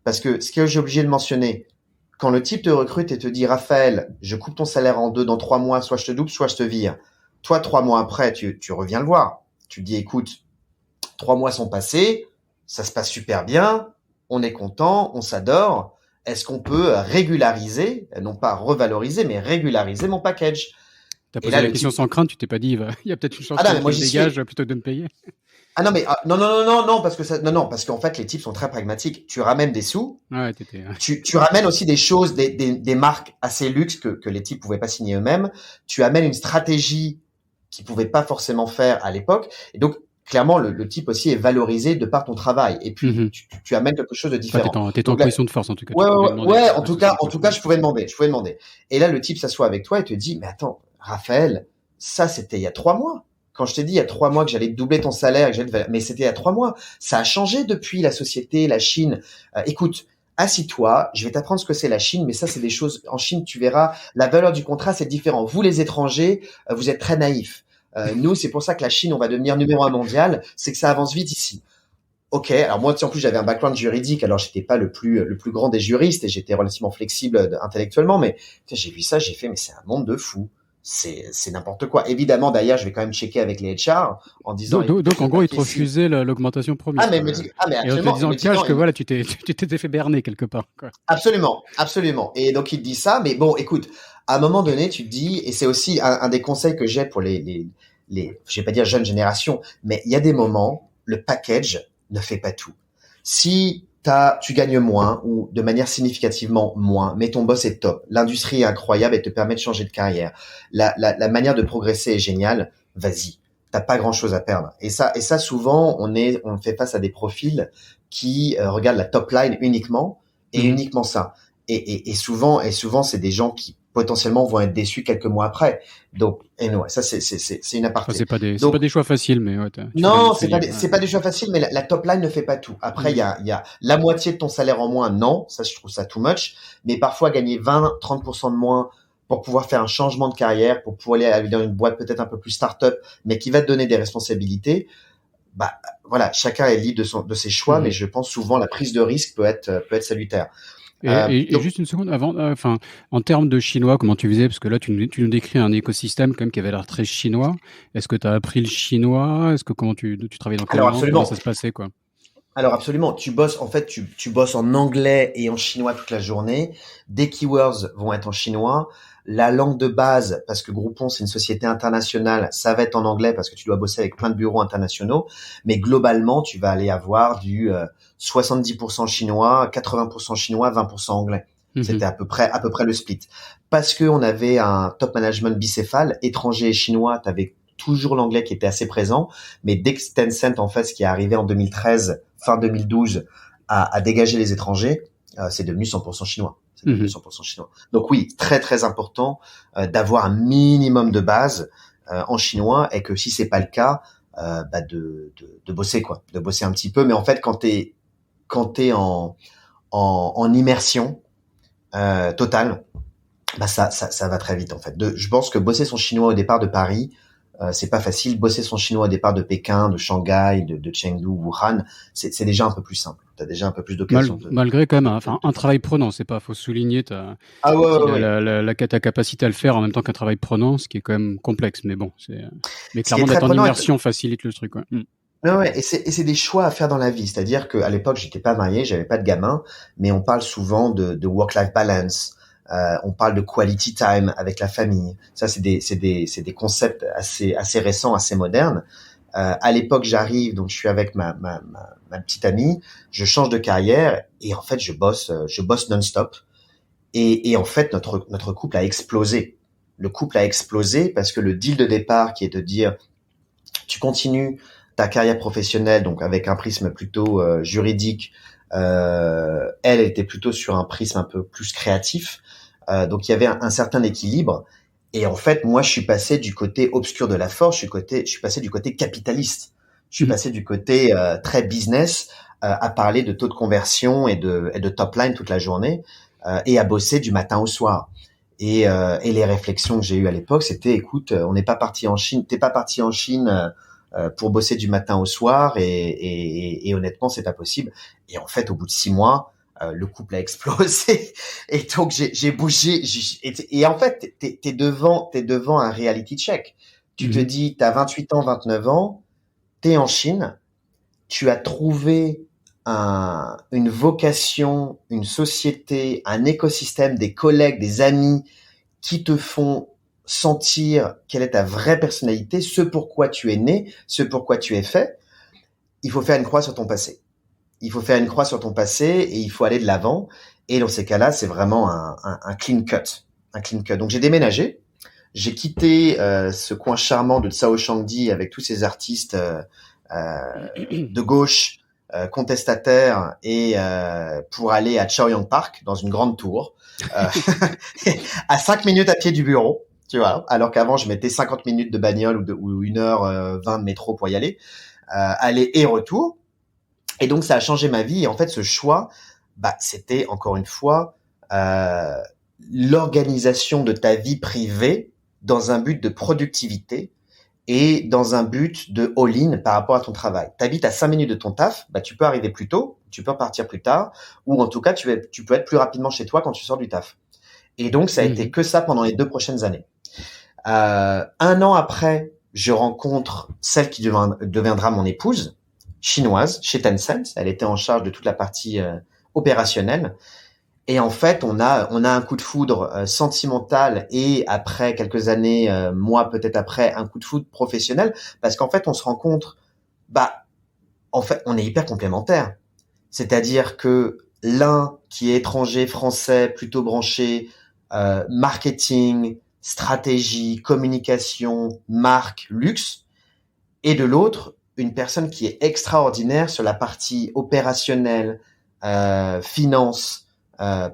Parce que ce que j'ai obligé de mentionner, quand le type te recrute et te dit « Raphaël, je coupe ton salaire en deux dans 3 mois, soit je te double, soit je te vire ». Toi, 3 mois après, tu reviens le voir. Tu dis « Écoute, 3 mois sont passés, ça se passe super bien, on est content, on s'adore. Est-ce qu'on peut régulariser, non pas revaloriser, mais régulariser mon package ?» T'as posé la question sans crainte, tu t'es pas dit « Il y a peut-être une chance que je dégage plutôt que de me payer ». Ah non, mais non, parce qu'en fait les types sont très pragmatiques. Tu ramènes des sous, tu ramènes aussi des choses, des marques assez luxe que les types pouvaient pas signer eux-mêmes. Tu amènes une stratégie qu'ils pouvaient pas forcément faire à l'époque, et donc clairement le type aussi est valorisé de par ton travail. Et puis tu amènes quelque chose de différent. Enfin, t'es en position de force en tout cas. Ouais. En tout cas, je pouvais demander. Et là le type s'assoit avec toi et te dit mais attends, Raphaël, ça c'était il y a 3 mois. Quand je t'ai dit il y a 3 mois que j'allais doubler ton salaire, mais c'était il y a 3 mois. Ça a changé depuis la société, la Chine. Écoute, assis-toi, je vais t'apprendre ce que c'est la Chine, mais ça c'est des choses, en Chine tu verras, la valeur du contrat c'est différent. Vous les étrangers, vous êtes très naïfs. Nous, c'est pour ça que la Chine, on va devenir numéro 1 mondial, c'est que ça avance vite ici. Ok, alors moi, en plus, j'avais un background juridique, alors j'étais pas le plus grand des juristes et j'étais relativement flexible intellectuellement, mais j'ai vu ça, j'ai fait, mais c'est un monde de fou. C'est n'importe quoi. Évidemment, d'ailleurs, je vais quand même checker avec les HR en disant, écoutez, Donc, en le gros, ils te papier si. refusaient l'augmentation promise, quoi. Ah, mais Et en te absolument, disant me le cash disant, que voilà, tu t'étais fait berner quelque part, quoi. absolument, absolument. Et donc, il te dit ça, mais bon, écoute, à un moment donné, tu te dis, et c'est aussi un des conseils que j'ai pour je vais pas dire jeunes générations, mais il y a des moments, le package ne fait pas tout. Si tu gagnes moins ou de manière significativement moins, mais ton boss est top, l'industrie est incroyable et te permet de changer de carrière, la manière de progresser est géniale, vas-y. T'as pas grand chose à perdre. Et ça, souvent, on fait face à des profils qui regardent la top line uniquement et Mhm. uniquement ça. Et souvent, c'est des gens qui potentiellement vont être déçus quelques mois après. Donc, anyway, ça c'est une Enfin, aparté. c'est pas Donc, des choix faciles, mais ouais, tu viens de non, te le dire. c'est pas des choix faciles, mais la top line ne fait pas tout. Après, Mhm. il y a la moitié de ton salaire en moins, non, ça je trouve ça too much. Mais parfois gagner 20-30% de moins pour pouvoir faire un changement de carrière, pour pouvoir aller dans une boîte peut-être un peu plus start-up, mais qui va te donner des responsabilités. Bah voilà, chacun est libre de ses choix, mais Mhm. je pense souvent la prise de risque peut être salutaire. Et Donc juste une seconde avant, enfin, en termes de chinois, comment tu faisais? Parce que là, tu nous décris un écosystème quand même qui avait l'air très chinois. Est-ce que tu as appris le chinois? Est-ce que tu travailles dans quelle alors langue? Comment absolument. ça se passait, quoi? Alors absolument, tu bosses en fait, tu bosses en anglais et en chinois toute la journée. Des keywords vont être en chinois. La langue de base, parce que Groupon c'est une société internationale, ça va être en anglais parce que tu dois bosser avec plein de bureaux internationaux. Mais globalement, tu vas aller avoir du 70% chinois, 80% chinois, 20% anglais. Mhm. C'était à peu près le split. Parce que on avait un top management bicéphale, étranger et chinois, tu avais toujours l'anglais qui était assez présent. Mais dès que Tencent, en fait, ce qui est arrivé en 2013, fin 2012, à dégager les étrangers, c'est devenu 100% chinois. C'est devenu Mhm. 100% chinois. Donc oui, très très important d'avoir un minimum de base en chinois et que si c'est pas le cas, bah de bosser quoi, de bosser un petit peu. Mais en fait, quand t'es en immersion totale, bah ça va très vite en fait. Je pense que bosser son chinois au départ de Paris, c'est pas facile. Bosser son chinois au départ de Pékin, de Shanghai, de Chengdu, Wuhan, c'est déjà un peu plus simple. T'as déjà un peu plus d'occasion Malgré quand même, enfin, un travail prenant, c'est pas, faut souligner Ah ouais, ouais, ouais. ta capacité à le faire en même temps qu'un travail prenant, ce qui est quand même complexe. Mais bon, mais Ce qui est clairement très d'être en prenant, immersion facilite le truc, quoi. Mm. ouais, ouais, et c'est des choix à faire dans la vie. C'est-à-dire qu'à l'époque, j'étais pas marié, j'avais pas de gamin, mais on parle souvent de work-life balance. On parle de quality time avec la famille. Ça, c'est des concepts assez récents, assez modernes. À l'époque, j'arrive, donc je suis avec ma petite amie, je change de carrière et en fait, je bosse non-stop. Et en fait, notre couple a explosé. Le couple a explosé parce que le deal de départ, qui est de dire, tu continues ta carrière professionnelle, donc avec un prisme plutôt juridique, elle était plutôt sur un prisme un peu plus créatif. Donc il y avait un certain équilibre. Et en fait, moi, je suis passé du côté obscur de la force, je suis passé du côté capitaliste. Je suis Mhm. passé du côté très business à parler de taux de conversion et de top line toute la journée et à bosser du matin au soir. Et les réflexions que j'ai eues à l'époque, c'était, écoute, on n'est pas parti en Chine, t'es pas parti en Chine pour bosser du matin au soir, et honnêtement, c'est pas possible. Et en fait, au bout de 6 mois, le couple a explosé, et donc j'ai bougé. Et en fait, t'es devant un reality check. Tu te Mhm. dis, t'as 28 ans, 29 ans, t'es en Chine, tu as trouvé une vocation, une société, un écosystème, des collègues, des amis qui te font sentir quelle est ta vraie personnalité, ce pourquoi tu es né, ce pourquoi tu es fait. Il faut faire une croix sur ton passé. Il faut faire une croix sur ton passé et il faut aller de l'avant. Et dans ces cas-là, c'est vraiment un clean cut. Un clean cut. Donc j'ai déménagé. J'ai quitté ce coin charmant de Cao Shangdi avec tous ces artistes de gauche, contestataires, et pour aller à Chaoyang Park, dans une grande tour, euh, à 5 minutes à pied du bureau, tu vois, alors qu'avant je mettais 50 minutes de bagnole ou 1h20 de métro pour y aller, aller et retour. Et donc ça a changé ma vie. Et en fait, ce choix, bah, c'était encore une fois euh, l'organisation de ta vie privée dans un but de productivité et dans un but de all-in par rapport à ton travail. T'habites à 5 minutes de ton taf, bah tu peux arriver plus tôt, tu peux partir plus tard, ou en tout cas tu peux être plus rapidement chez toi quand tu sors du taf. Et donc ça a été que ça pendant les 2 prochaines années. 1 an après, je rencontre celle qui deviendra mon épouse, chinoise, chez Tencent. Elle était en charge de toute la partie opérationnelle. Et en fait, on a un coup de foudre sentimental et après quelques années, moi peut-être après, un coup de foudre professionnel, parce qu'en fait, on se rencontre, en fait, on est hyper complémentaires. C'est-à-dire que l'un qui est étranger, français, plutôt branché, marketing, stratégie, communication, marque, luxe, et de l'autre, une personne qui est extraordinaire sur la partie opérationnelle, finance,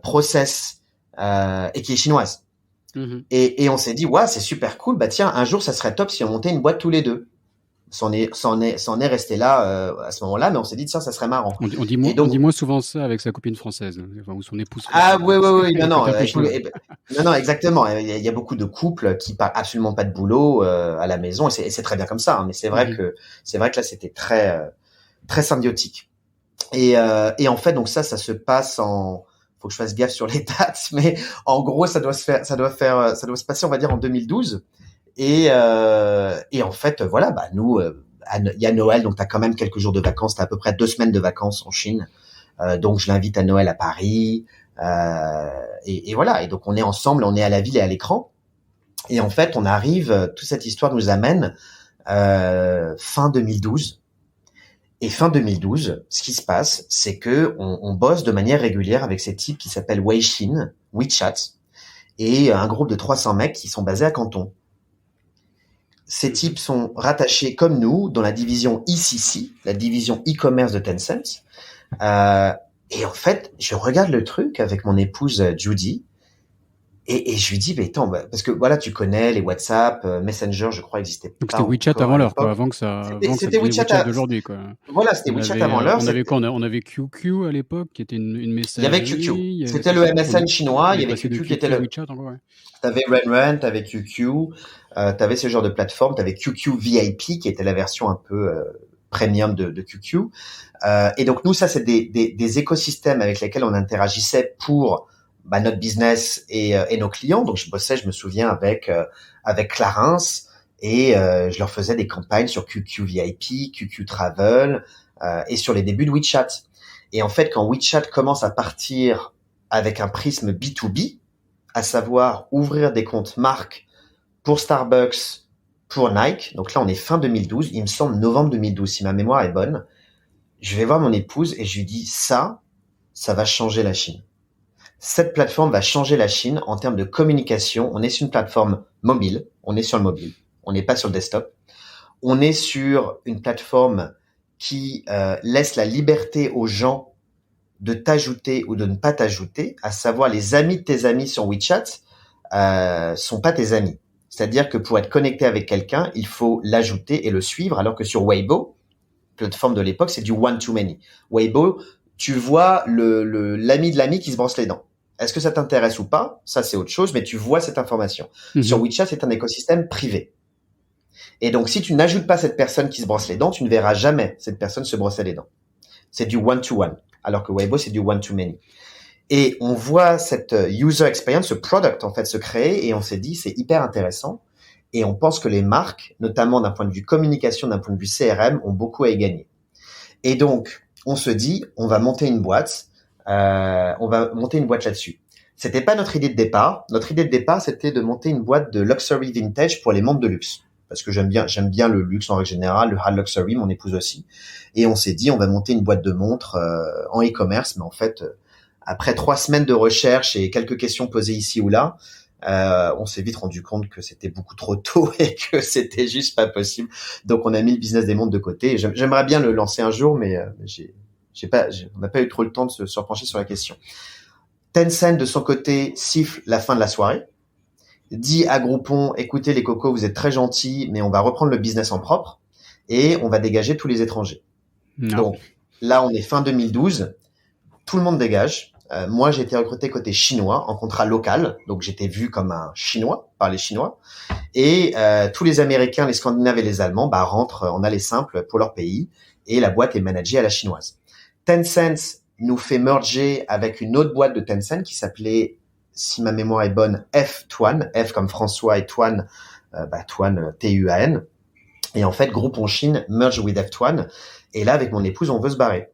process, et qui est chinoise. Et on s'est dit, ouais, c'est super cool. Bah tiens, un jour, ça serait top si on montait une boîte tous les deux. Ça en est resté là à ce moment-là, mais on s'est dit tiens, ça serait marrant. On dit moins souvent ça avec sa copine française, enfin, ou son épouse française. Ah oui, non, exactement. Il y a beaucoup de couples qui parlent absolument pas de boulot à la maison, et c'est très bien comme ça. Hein, mais c'est vrai que là, c'était très très symbiotique. Et en fait, donc ça se passe en, faut que je fasse gaffe sur les dates, mais en gros, ça doit se passer, on va dire, en 2012. Et en fait, voilà, nous, il y a Noël, donc t'as quand même quelques jours de vacances, t'as à peu près 2 semaines de vacances en Chine. Donc je l'invite à Noël à Paris. Et voilà. Et donc on est ensemble, on est à la ville et à l'écran. Et en fait, on arrive, toute cette histoire nous amène fin 2012. Et fin 2012, ce qui se passe, c'est que on bosse de manière régulière avec ces types qui s'appellent Weixin, WeChat, et un groupe de 300 mecs qui sont basés à Canton. Ces types sont rattachés comme nous dans la division ECC, la division e-commerce de Tencent. Et en fait, je regarde le truc avec mon épouse Judy et je lui dis, mais attends, parce que voilà, tu connais les WhatsApp, Messenger, je crois, existaient pas. Donc c'était WeChat avant l'heure, quoi, avant que ça c'était WeChat d'aujourd'hui, quoi. Voilà, c'était WeChat avant l'heure. On avait QQ à l'époque, qui était une messagerie. Il y avait QQ. C'était le MSN chinois. Il y avait QQ qui était le. WeChat, encore, ouais. T'avais Renren, t'avais QQ, t'avais ce genre de plateforme, t'avais QQ VIP qui était la version un peu premium de QQ. Et donc nous, ça c'est des écosystèmes avec lesquels on interagissait pour notre business et nos clients. Donc je bossais, je me souviens avec Clarins et je leur faisais des campagnes sur QQ VIP, QQ Travel et sur les débuts de WeChat. Et en fait, quand WeChat commence à partir avec un prisme B2B, à savoir ouvrir des comptes marques pour Starbucks, pour Nike. Donc là, on est fin 2012, il me semble novembre 2012, si ma mémoire est bonne. Je vais voir mon épouse et je lui dis, ça va changer la Chine. Cette plateforme va changer la Chine en termes de communication. On est sur une plateforme mobile, on est sur le mobile, on n'est pas sur le desktop. On est sur une plateforme qui laisse la liberté aux gens de t'ajouter ou de ne pas t'ajouter, à savoir les amis de tes amis sur WeChat sont pas tes amis. C'est-à-dire que pour être connecté avec quelqu'un, il faut l'ajouter et le suivre, alors que sur Weibo, plateforme de l'époque, c'est du one-to-many. Weibo, tu vois l'ami de l'ami qui se brosse les dents. Est-ce que ça t'intéresse ou pas? Ça, c'est autre chose, mais tu vois cette information. Sur WeChat, c'est un écosystème privé. Et donc, si tu n'ajoutes pas cette personne qui se brosse les dents, tu ne verras jamais cette personne se brosser les dents. C'est du one-to-one. Alors que Weibo, c'est du one-to-many. Et on voit cette user experience, ce product, en fait, se créer, et on s'est dit, c'est hyper intéressant. Et on pense que les marques, notamment d'un point de vue communication, d'un point de vue CRM, ont beaucoup à y gagner. Et donc, on se dit, on va monter une boîte là-dessus. C'était pas notre idée de départ. Notre idée de départ, c'était de monter une boîte de luxury vintage pour les montres de luxe. Parce que j'aime bien le luxe en règle générale, le high luxury, mon épouse aussi. Et on s'est dit, on va monter une boîte de montres en e-commerce, mais en fait, après 3 semaines de recherche et quelques questions posées ici ou là, on s'est vite rendu compte que c'était beaucoup trop tôt et que c'était juste pas possible. Donc on a mis le business des montres de côté. J'aimerais bien le lancer un jour, mais on n'a pas eu trop le temps de se repencher sur la question. Tencent de son côté siffle la fin de la soirée, dit à Groupon, écoutez les cocos, vous êtes très gentils, mais on va reprendre le business en propre et on va dégager tous les étrangers. Non. Donc là, on est fin 2012, tout le monde dégage. moi, j'ai été recruté côté chinois en contrat local, donc j'étais vu comme un Chinois par les Chinois. Et tous les Américains, les Scandinaves et les Allemands rentrent en aller simple pour leur pays, et la boîte est managée à la chinoise. Tencent nous fait merger avec une autre boîte de Tencent qui s'appelait, si ma mémoire est bonne, F-Tuan, F comme François et Tuan, Tuan, T-U-A-N. Et en fait, Groupon Chine merge with F-Tuan. Et là, avec mon épouse, on veut se barrer.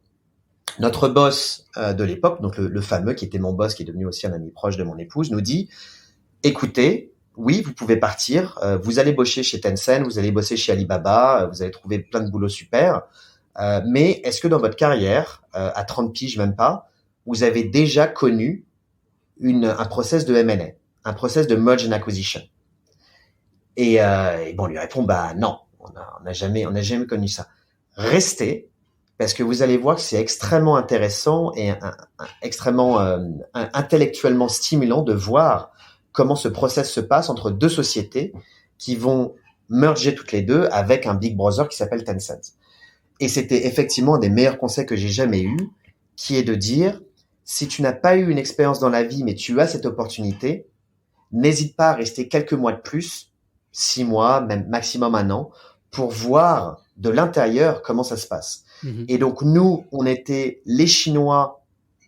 Notre boss de l'époque, donc le fameux qui était mon boss, qui est devenu aussi un ami proche de mon épouse, nous dit, écoutez, oui, vous pouvez partir, vous allez bosser chez Tencent, vous allez bosser chez Alibaba, vous allez trouver plein de boulot super, mais est-ce que dans votre carrière, à 30 piges même pas, vous avez déjà connu un process de M&A, un process de merge and acquisition? Et bon, on lui répond, non, on n'a jamais connu ça. Restez, parce que vous allez voir que c'est extrêmement intéressant et extrêmement intellectuellement stimulant de voir comment ce process se passe entre deux sociétés qui vont merger toutes les deux avec un big brother qui s'appelle Tencent. Et c'était effectivement un des meilleurs conseils que j'ai jamais eu, qui est de dire, si tu n'as pas eu une expérience dans la vie, mais tu as cette opportunité, n'hésite pas à rester quelques mois de plus, 6 mois, même maximum 1 an, pour voir de l'intérieur comment ça se passe. Et donc, nous, on était les Chinois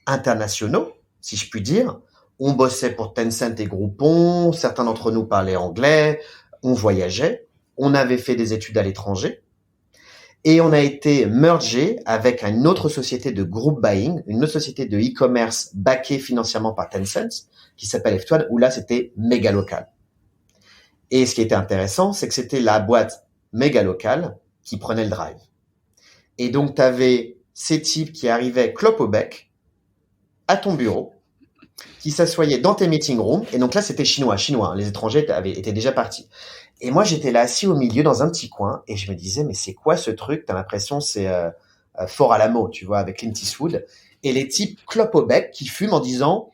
internationaux, si je puis dire. On bossait pour Tencent et Groupon, certains d'entre nous parlaient anglais, on voyageait, on avait fait des études à l'étranger, et on a été mergé avec une autre société de group buying, une autre société de e-commerce backée financièrement par Tencent, qui s'appelle F-Tuan, où là, c'était méga local. Et ce qui était intéressant, c'est que c'était la boîte méga locale qui prenait le drive. Et donc, tu avais ces types qui arrivaient clope au bec à ton bureau, qui s'assoyaient dans tes meeting rooms. Et donc là, c'était chinois. Les étrangers étaient déjà partis. Et moi, j'étais là assis au milieu dans un petit coin et je me disais, mais c'est quoi ce truc? T'as l'impression c'est Fort Alamo, tu vois, avec Clint Eastwood. Et les types clope au bec qui fument en disant,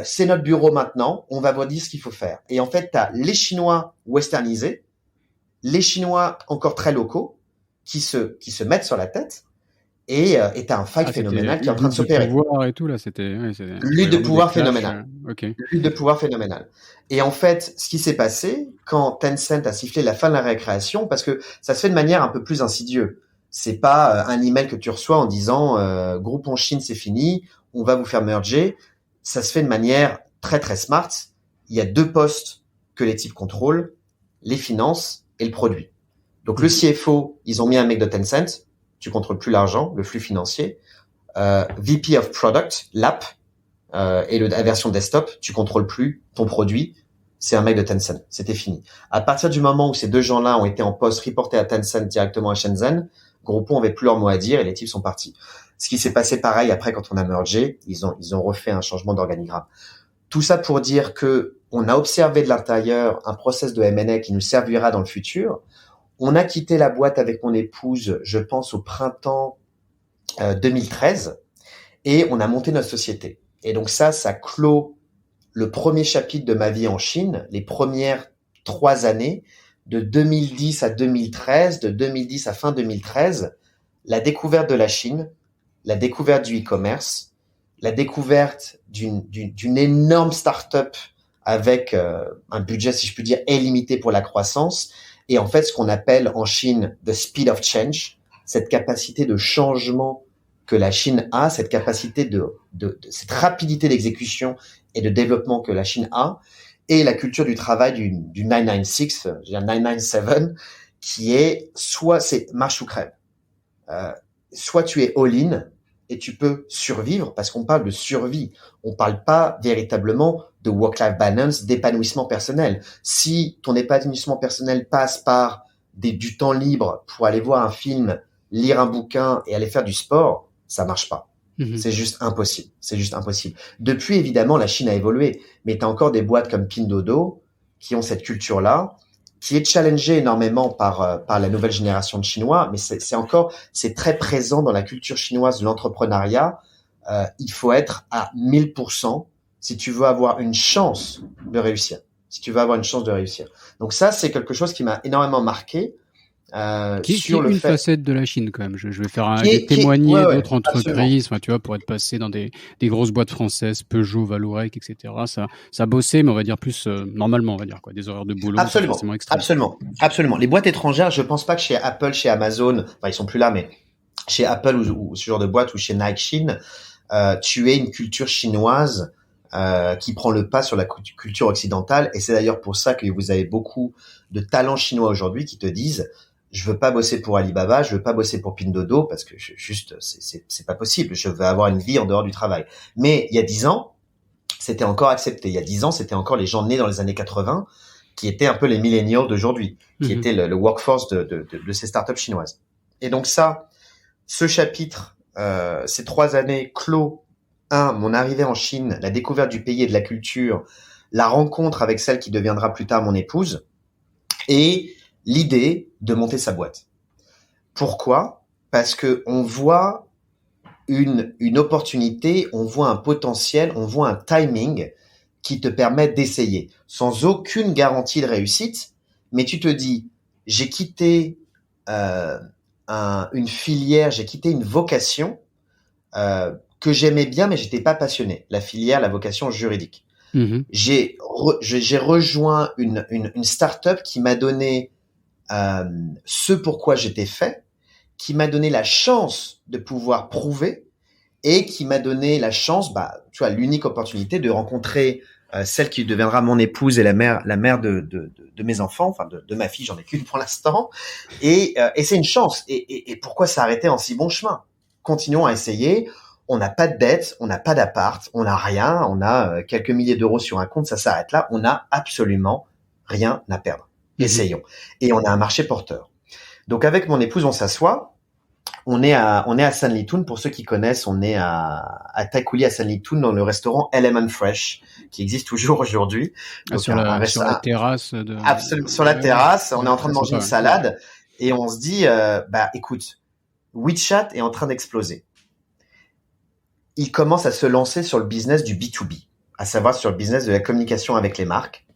c'est notre bureau maintenant, on va vous dire ce qu'il faut faire. Et en fait, t'as les Chinois westernisés, les Chinois encore très locaux, qui se mettent sur la tête, et t'as un fight phénoménal qui est en train de s'opérer. Lutte de pouvoir et tout, là, lutte de pouvoir phénoménale. Okay. Lutte de pouvoir phénoménale. Et en fait, ce qui s'est passé, quand Tencent a sifflé la fin de la récréation, parce que ça se fait de manière un peu plus insidieuse. C'est pas un email que tu reçois en disant, Groupon Chine, c'est fini, on va vous faire merger. Ça se fait de manière très, très smart. Il y a 2 postes que les types contrôlent, les finances et le produit. Donc, le CFO, ils ont mis un mec de Tencent. Tu contrôles plus l'argent, le flux financier. VP of Product, l'app, et la version desktop, tu contrôles plus ton produit. C'est un mec de Tencent. C'était fini. À partir du moment où ces 2 gens-là ont été en poste reportés à Tencent directement à Shenzhen, Groupon avait plus leur mot à dire et les types sont partis. Ce qui s'est passé pareil après quand on a mergé, ils ont refait un changement d'organigramme. Tout ça pour dire que on a observé de l'intérieur un process de M&A qui nous servira dans le futur. On a quitté la boîte avec mon épouse, je pense, au printemps 2013, et on a monté notre société. Et donc ça clôt le premier chapitre de ma vie en Chine, les premières 3 années, de 2010 à 2013, de 2010 à fin 2013, la découverte de la Chine, la découverte du e-commerce, la découverte d'une énorme start-up avec un budget, si je puis dire, illimité pour la croissance, et en fait, ce qu'on appelle en Chine the speed of change, cette capacité de changement que la Chine a, cette capacité cette rapidité d'exécution et de développement que la Chine a, et la culture du travail du 996, je veux dire 997, qui est soit c'est marche ou crève. Soit tu es all-in et tu peux survivre, parce qu'on parle de survie. On parle pas véritablement de work-life balance, d'épanouissement personnel. Si ton épanouissement personnel passe par du temps libre pour aller voir un film, lire un bouquin et aller faire du sport, ça marche pas. C'est juste impossible. C'est juste impossible. Depuis, évidemment, la Chine a évolué, mais tu as encore des boîtes comme Pinduoduo qui ont cette culture-là, qui est challengée énormément par la nouvelle génération de Chinois, mais c'est très présent dans la culture chinoise de l'entrepreneuriat. Il faut être à 1000% si tu veux avoir une chance de réussir. Donc ça, c'est quelque chose qui m'a énormément marqué. Qui est une facette de la Chine quand même. Je vais faire témoigner d'autres entreprises, enfin, tu vois, pour être passé dans des grosses boîtes françaises, Peugeot, Vallourec, etc. Ça bossait, mais on va dire plus normalement, on va dire quoi, des horaires de boulot. Absolument. Les boîtes étrangères, je pense pas que chez Apple, chez Amazon, enfin ils sont plus là, mais chez Apple ou ce genre de boîte ou chez Nike Chine, tu aies une culture chinoise qui prend le pas sur la culture occidentale. Et c'est d'ailleurs pour ça que vous avez beaucoup de talents chinois aujourd'hui qui te disent je veux pas bosser pour Alibaba, je veux pas bosser pour Pinduoduo parce que c'est pas possible. Je veux avoir une vie en dehors du travail. Mais il y a 10 ans, c'était encore accepté. Il y a 10 ans, c'était encore les gens nés dans les années 80 qui étaient un peu les millennials d'aujourd'hui, qui étaient le workforce de ces startups chinoises. Et donc ce chapitre, ces 3 années clos, mon arrivée en Chine, la découverte du pays et de la culture, la rencontre avec celle qui deviendra plus tard mon épouse, et l'idée de monter sa boîte. Pourquoi ? Parce que on voit une opportunité, on voit un potentiel, on voit un timing qui te permet d'essayer, sans aucune garantie de réussite, mais tu te dis, j'ai quitté une filière, j'ai quitté une vocation que j'aimais bien, mais j'étais pas passionné. La filière, la vocation juridique. Mmh. J'ai rejoint une start-up qui m'a donné ce pourquoi j'étais fait, qui m'a donné la chance de pouvoir prouver et qui m'a donné la chance, tu vois, l'unique opportunité de rencontrer celle qui deviendra mon épouse et la mère de mes enfants, enfin de ma fille, j'en ai qu'une pour l'instant, et c'est une chance. Et pourquoi s'arrêter en si bon chemin ? Continuons à essayer. On n'a pas de dette, on n'a pas d'appart, on n'a rien, on a quelques milliers d'euros sur un compte, ça s'arrête là. On n'a absolument rien à perdre. Essayons. Et on a un marché porteur. Donc avec mon épouse, on s'assoit. On est à Sanlitun. Pour ceux qui connaissent, on est à Taikoo Li à Sanlitun dans le restaurant Element Fresh qui existe toujours aujourd'hui. Sur la terrasse Absolument, sur la terrasse. On est en train de manger une salade et on se dit, écoute, WeChat est en train d'exploser. Il commence à se lancer sur le business du B2B, à savoir sur le business de la communication avec les marques.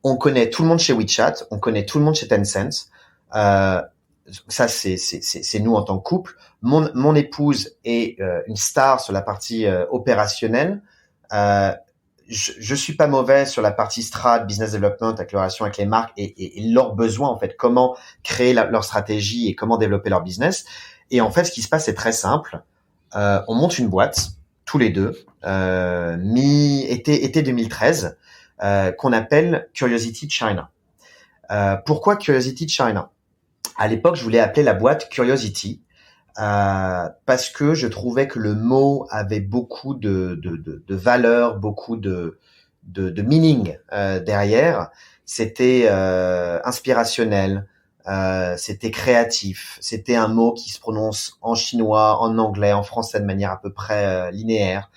On connaît tout le monde chez WeChat, on connaît tout le monde chez Tencent. Ça, c'est nous en tant que couple. Mon épouse est une star sur la partie opérationnelle. Je suis pas mauvais sur la partie strat, business development, avec la relation avec les marques et leurs besoins, en fait, comment créer leur stratégie et comment développer leur business. Et en fait, ce qui se passe, c'est très simple. On monte une boîte, tous les deux, été 2013, qu'on appelle Curiosity China. Pourquoi Curiosity China ? À l'époque, je voulais appeler la boîte Curiosity parce que je trouvais que le mot avait beaucoup de valeur, beaucoup de meaning derrière. C'était inspirationnel, c'était créatif, c'était un mot qui se prononce en chinois, en anglais, en français de manière à peu près linéaire.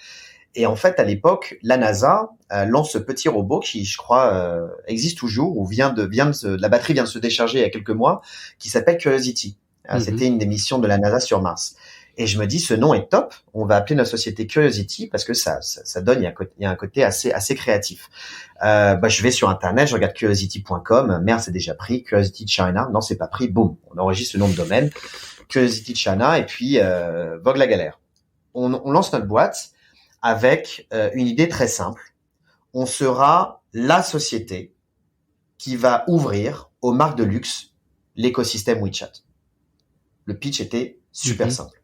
Et en fait, à l'époque, la NASA lance ce petit robot qui, je crois, existe toujours ou la batterie vient de se décharger il y a quelques mois, qui s'appelle Curiosity. C'était une des missions de la NASA sur Mars. Et je me dis, ce nom est top. On va appeler notre société Curiosity parce que ça donne, il y a un côté assez créatif. Je vais sur Internet, je regarde curiosity.com. Merde, c'est déjà pris. Curiosity China. Non, c'est pas pris. Boum. On enregistre le nom de domaine. Curiosity China. Et puis, vogue la galère. On lance notre boîte avec une idée très simple. On sera la société qui va ouvrir aux marques de luxe l'écosystème WeChat. Le pitch était super simple.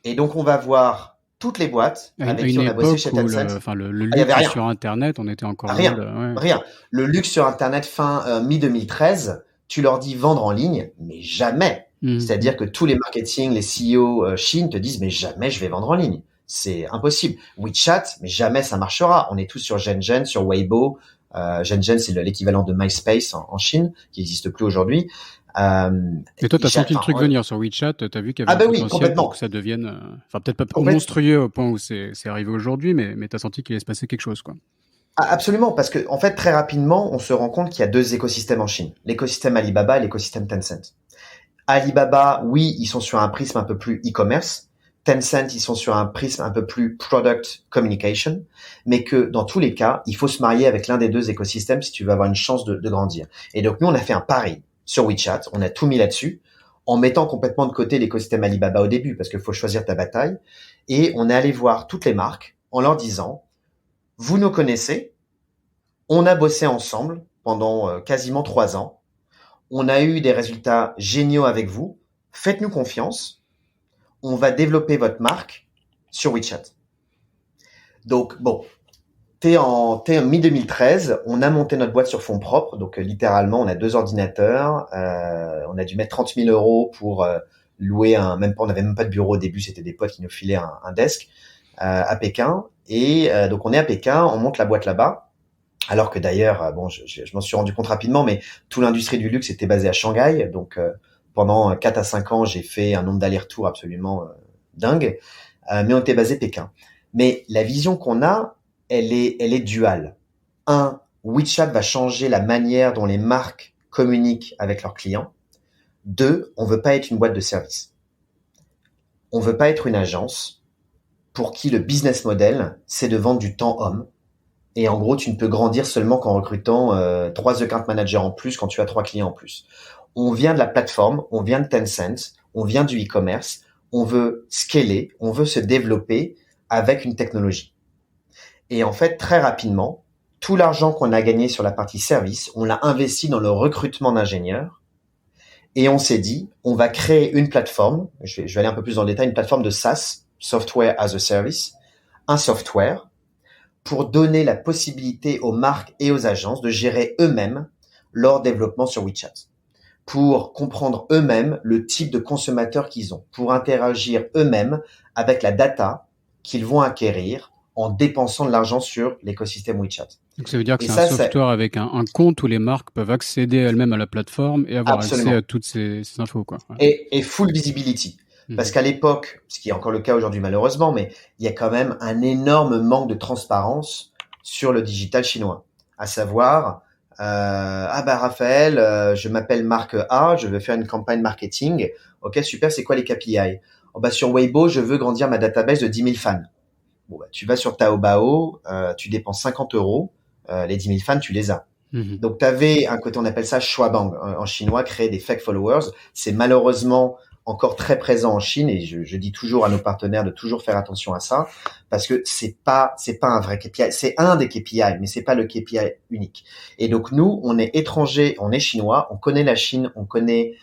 Et donc, on va voir toutes les boîtes avec qui on a bossé chez Tencent. Le luxe sur Internet, on était encore rien. Le luxe sur Internet fin mi-2013, tu leur dis vendre en ligne, mais jamais. C'est-à-dire que tous les marketing, les CEO Chine te disent mais jamais je vais vendre en ligne. C'est impossible. WeChat, mais jamais ça marchera. On est tous sur Zhenzhen, sur Weibo. Zhenzhen, c'est l'équivalent de MySpace en Chine, qui n'existe plus aujourd'hui. Et toi, t'as senti le truc venir sur WeChat, t'as vu qu'il y avait un potentiel pour que ça devienne, peut-être pas monstrueux au point où c'est arrivé aujourd'hui, mais t'as senti qu'il allait se passer quelque chose, quoi. Absolument, parce que en fait, très rapidement, on se rend compte qu'il y a 2 écosystèmes en Chine. L'écosystème Alibaba et l'écosystème Tencent. Alibaba, oui, ils sont sur un prisme un peu plus e-commerce. Tencent, ils sont sur un prisme un peu plus product communication, mais que dans tous les cas, il faut se marier avec l'un des 2 écosystèmes si tu veux avoir une chance de grandir. Et donc, nous, on a fait un pari sur WeChat, on a tout mis là-dessus. en mettant complètement de côté l'écosystème Alibaba au début, parce qu'il faut choisir ta bataille. Et on est allé voir toutes les marques en leur disant, vous nous connaissez, on a bossé ensemble pendant quasiment 3 ans, on a eu des résultats géniaux avec vous, faites-nous confiance, on va développer votre marque sur WeChat. Donc, bon, t'es en mi-2013, on a monté notre boîte sur fonds propres, donc littéralement, on a 2 ordinateurs, on a dû mettre 30 000 euros pour louer on n'avait même pas de bureau au début, c'était des potes qui nous filaient un desk à Pékin, et donc on est à Pékin, on monte la boîte là-bas, alors que d'ailleurs, bon, je m'en suis rendu compte rapidement, mais toute l'industrie du luxe était basée à Shanghai, donc pendant 4 à 5 ans, j'ai fait un nombre d'allers-retours absolument dingue, mais on était basé à Pékin. Mais la vision qu'on a, elle est duale. Un, WeChat va changer la manière dont les marques communiquent avec leurs clients. 2, on veut pas être une boîte de service. On veut pas être une agence pour qui le business model, c'est de vendre du temps homme. Et en gros, tu ne peux grandir seulement qu'en recrutant 3 account managers en plus quand tu as 3 clients en plus. On vient de la plateforme, on vient de Tencent, on vient du e-commerce, on veut scaler, on veut se développer avec une technologie. Et en fait, très rapidement, tout l'argent qu'on a gagné sur la partie service, on l'a investi dans le recrutement d'ingénieurs. Et on s'est dit, on va créer une plateforme, je vais aller un peu plus dans le détail, une plateforme de SaaS, Software as a Service, un software pour donner la possibilité aux marques et aux agences de gérer eux-mêmes leur développement sur WeChat, pour comprendre eux-mêmes le type de consommateurs qu'ils ont, pour interagir eux-mêmes avec la data qu'ils vont acquérir en dépensant de l'argent sur l'écosystème WeChat. Donc ça veut dire que c'est un software avec un compte où les marques peuvent accéder elles-mêmes à la plateforme et avoir accès à toutes ces infos, quoi. Ouais. Et full visibility. Parce qu'à l'époque, ce qui est encore le cas aujourd'hui malheureusement, mais il y a quand même un énorme manque de transparence sur le digital chinois. À savoir, Raphaël, je m'appelle Marc A, je veux faire une campagne marketing. Ok, super, c'est quoi les KPI? Sur Weibo, je veux grandir ma database de 10 000 fans. Bon, tu vas sur Taobao, tu dépenses 50 euros, les 10 000 fans, tu les as. Donc, tu avais un côté, on appelle ça shuabang en chinois, créer des fake followers. C'est malheureusement encore très présent en Chine et je dis toujours à nos partenaires de toujours faire attention à ça parce que c'est pas un vrai KPI, c'est un des KPI mais c'est pas le KPI unique. Et donc nous, on est étrangers, on est chinois, on connaît la Chine, on connaît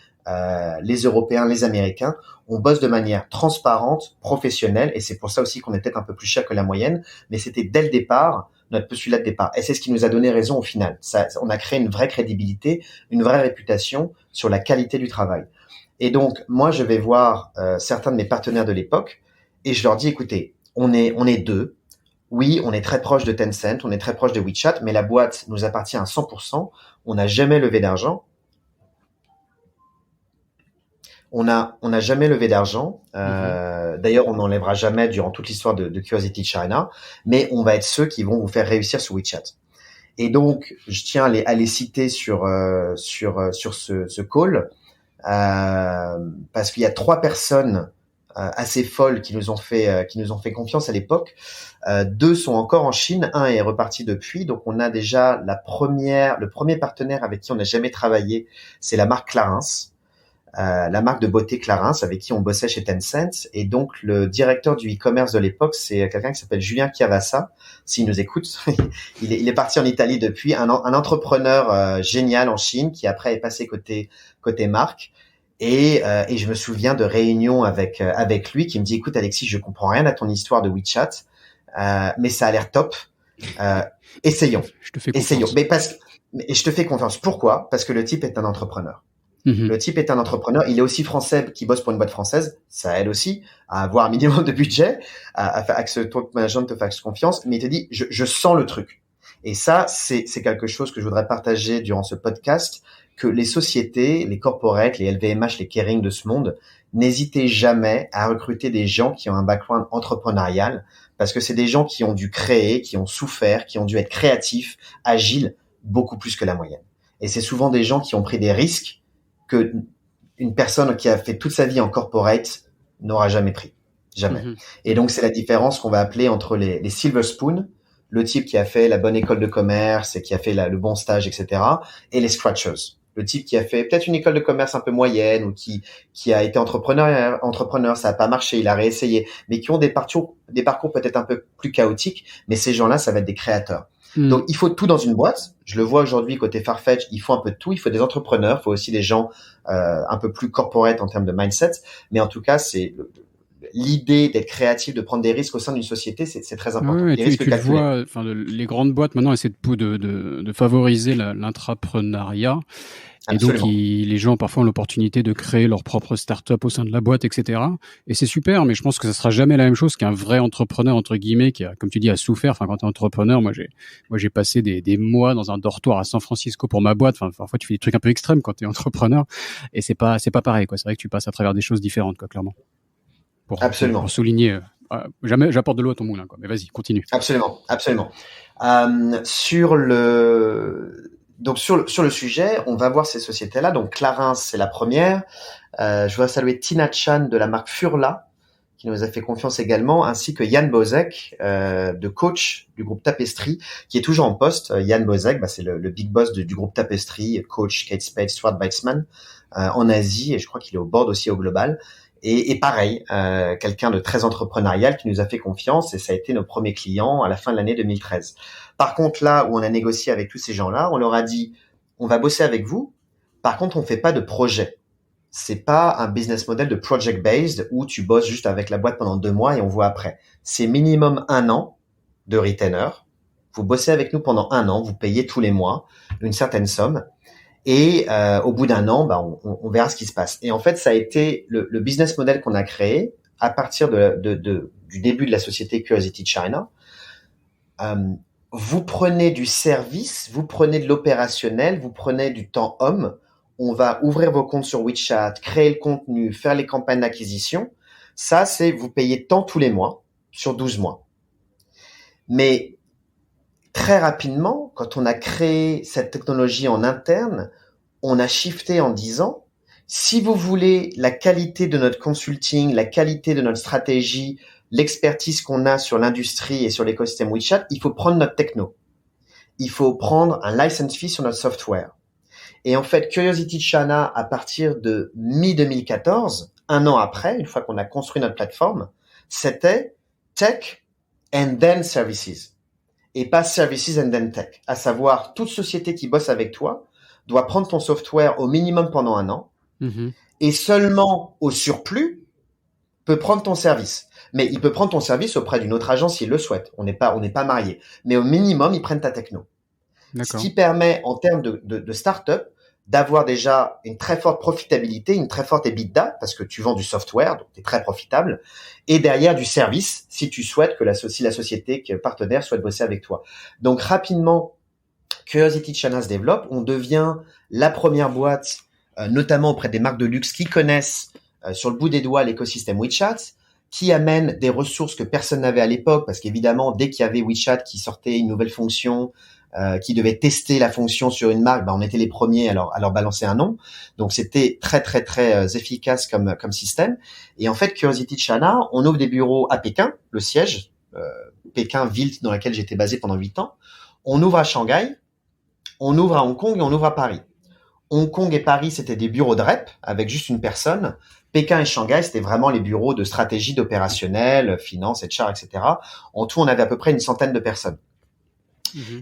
les Européens, les Américains, on bosse de manière transparente, professionnelle et c'est pour ça aussi qu'on est peut-être un peu plus cher que la moyenne, mais c'était dès le départ notre postulat de départ. Et c'est ce qui nous a donné raison au final. On a créé une vraie crédibilité, une vraie réputation sur la qualité du travail. Et donc, moi, je vais voir certains de mes partenaires de l'époque et je leur dis, écoutez, on est 2. Oui, on est très proche de Tencent, on est très proche de WeChat, mais la boîte nous appartient à 100%. On n'a jamais levé d'argent. On n'a jamais levé d'argent. D'ailleurs, on n'enlèvera jamais durant toute l'histoire de Curiosity China, mais on va être ceux qui vont vous faire réussir sur WeChat. Et donc, je tiens à les citer sur ce call. Parce qu'il y a 3 personnes assez folles qui nous ont fait confiance à l'époque. 2 sont encore en Chine, 1 est reparti depuis. Donc on a déjà le premier partenaire avec qui on n'a jamais travaillé, c'est la marque Clarins, la marque de beauté Clarins avec qui on bossait chez Tencent. Et donc le directeur du e-commerce de l'époque, c'est quelqu'un qui s'appelle Julien Chiavassa. S'il nous écoute, il est parti en Italie depuis, un entrepreneur génial en Chine qui après est passé côté marque. Et je me souviens de réunions avec lui qui me dit, écoute Alexis, je comprends rien à ton histoire de WeChat, mais ça a l'air top. Essayons. Je te fais confiance. Essayons. Et je te fais confiance. Pourquoi? Parce que le type est un entrepreneur. Le type est un entrepreneur. Il est aussi français, qui bosse pour une boîte française. Ça aide aussi à avoir un minimum de budget, à que ce top management te fasse confiance. Mais il te dit, je sens le truc. Et ça, c'est quelque chose que je voudrais partager durant ce podcast, que les sociétés, les corporates, les LVMH, les Kering de ce monde, n'hésitez jamais à recruter des gens qui ont un background entrepreneurial, parce que c'est des gens qui ont dû créer, qui ont souffert, qui ont dû être créatifs, agiles, beaucoup plus que la moyenne. Et c'est souvent des gens qui ont pris des risques que une personne qui a fait toute sa vie en corporate n'aura jamais pris. Jamais. Et donc, c'est la différence qu'on va appeler entre les silver spoon, le type qui a fait la bonne école de commerce et qui a fait le bon stage, etc., et les scratchers. le type qui a fait peut-être une école de commerce un peu moyenne ou qui a été entrepreneur, ça a pas marché, il a réessayé, mais qui ont des parcours peut-être un peu plus chaotiques. Mais ces gens-là, ça va être des créateurs. Donc, il faut tout dans une boîte. Je le vois aujourd'hui côté Farfetch, il faut un peu de tout. Il faut des entrepreneurs, il faut aussi des gens un peu plus corporate en termes de mindset. Mais en tout cas, c'est l'idée d'être créatif, de prendre des risques au sein d'une société, c'est très important. Ouais, tu le vois, enfin, les grandes boîtes maintenant essaient de favoriser l'intrapreneuriat. Et donc, les gens parfois ont l'opportunité de créer leur propre start-up au sein de la boîte, etc. Et c'est super, mais je pense que ça sera jamais la même chose qu'un vrai entrepreneur, entre guillemets, qui a, comme tu dis, a souffert. Enfin, quand t'es entrepreneur, moi, j'ai passé des mois dans un dortoir à San Francisco pour ma boîte. Enfin, parfois, tu fais des trucs un peu extrêmes quand t'es entrepreneur. Et c'est pas pareil, quoi. C'est vrai que tu passes à travers des choses différentes, quoi, clairement. Absolument. Pour souligner, jamais j'apporte de l'eau à ton moulin, quoi. Mais vas-y, continue. Absolument. Sur le sujet, on va voir ces sociétés-là. Donc Clarins, c'est la première. Je voudrais saluer Tina Chan de la marque Furla, qui nous a fait confiance également, ainsi que Yann Bozek, de coach du groupe Tapestry, qui est toujours en poste. Yann Bozek, c'est le big boss du groupe Tapestry, coach Kate Spade, Stuart Weitzman, en Asie, et je crois qu'il est au board aussi au global. Et pareil, quelqu'un de très entrepreneurial qui nous a fait confiance, et ça a été nos premiers clients à la fin de l'année 2013. Par contre, là où on a négocié avec tous ces gens-là, on leur a dit, on va bosser avec vous. Par contre, on fait pas de projet. C'est pas un business model de project based où tu bosses juste avec la boîte pendant 2 mois et on voit après. C'est minimum 1 an de retainer. Vous bossez avec nous pendant 1 an, vous payez tous les mois une certaine somme. Et au bout d'1 an, on verra ce qui se passe. Et en fait, ça a été le business model qu'on a créé à partir du début de la société Curiosity China. Vous prenez du service, vous prenez de l'opérationnel, vous prenez du temps homme. On va ouvrir vos comptes sur WeChat, créer le contenu, faire les campagnes d'acquisition. Ça, c'est vous payez tant tous les mois sur 12 mois. Mais très rapidement, quand on a créé cette technologie en interne, on a shifté en disant, si vous voulez la qualité de notre consulting, la qualité de notre stratégie, l'expertise qu'on a sur l'industrie et sur l'écosystème WeChat, il faut prendre notre techno. Il faut prendre un license fee sur notre software. Et en fait, Curiosity China, à partir de mi-2014, 1 an après, une fois qu'on a construit notre plateforme, c'était tech and then services. Et pas services and then tech. À savoir, toute société qui bosse avec toi doit prendre ton software au minimum pendant 1 an. Et seulement au surplus peut prendre ton service. Mais il peut prendre ton service auprès d'une autre agence s'il le souhaite. On n'est pas mariés. Mais au minimum, ils prennent ta techno. D'accord. Ce qui permet, en termes de start-up, d'avoir déjà une très forte profitabilité, une très forte EBITDA, parce que tu vends du software, donc tu es très profitable, et derrière du service, si tu souhaites que si la société partenaire souhaite bosser avec toi. Donc rapidement, Curiosity China se développe, on devient la première boîte, notamment auprès des marques de luxe qui connaissent sur le bout des doigts l'écosystème WeChat, qui amène des ressources que personne n'avait à l'époque, parce qu'évidemment, dès qu'il y avait WeChat qui sortait une nouvelle fonction, qui devait tester la fonction sur une marque, on était les premiers à leur balancer un nom. Donc c'était très très très efficace comme système. Et en fait, Curiosity China, on ouvre des bureaux à Pékin, le siège, Pékin, ville dans laquelle j'étais basé pendant 8 ans. On ouvre à Shanghai, on ouvre à Hong Kong et on ouvre à Paris. Hong Kong et Paris, c'était des bureaux de rep avec juste une personne. Pékin et Shanghai, c'était vraiment les bureaux de stratégie, d'opérationnel, finance, HR, etc. En tout, on avait à peu près une centaine de personnes.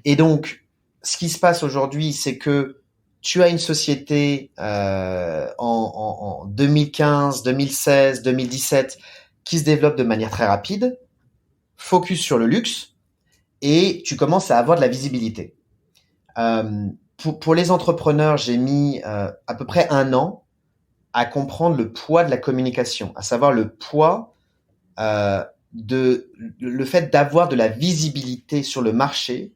Et donc, ce qui se passe aujourd'hui, c'est que tu as une société en 2015, 2016, 2017 qui se développe de manière très rapide, focus sur le luxe, et tu commences à avoir de la visibilité. Pour les entrepreneurs, j'ai mis à peu près 1 an à comprendre le poids de la communication, à savoir le poids le fait d'avoir de la visibilité sur le marché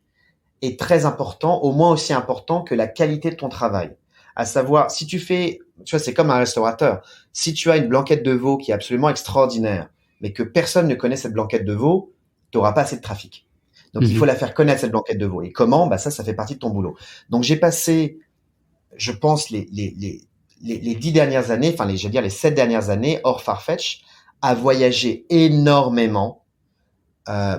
est très important, au moins aussi important que la qualité de ton travail. À savoir, si tu vois, c'est comme un restaurateur. Si tu as une blanquette de veau qui est absolument extraordinaire, mais que personne ne connaît cette blanquette de veau, tu n'auras pas assez de trafic. Donc, il faut la faire connaître, cette blanquette de veau. Et comment? Ça fait partie de ton boulot. Donc, j'ai passé, je pense, les 10 dernières années, les 7 dernières années, hors Farfetch, à voyager énormément,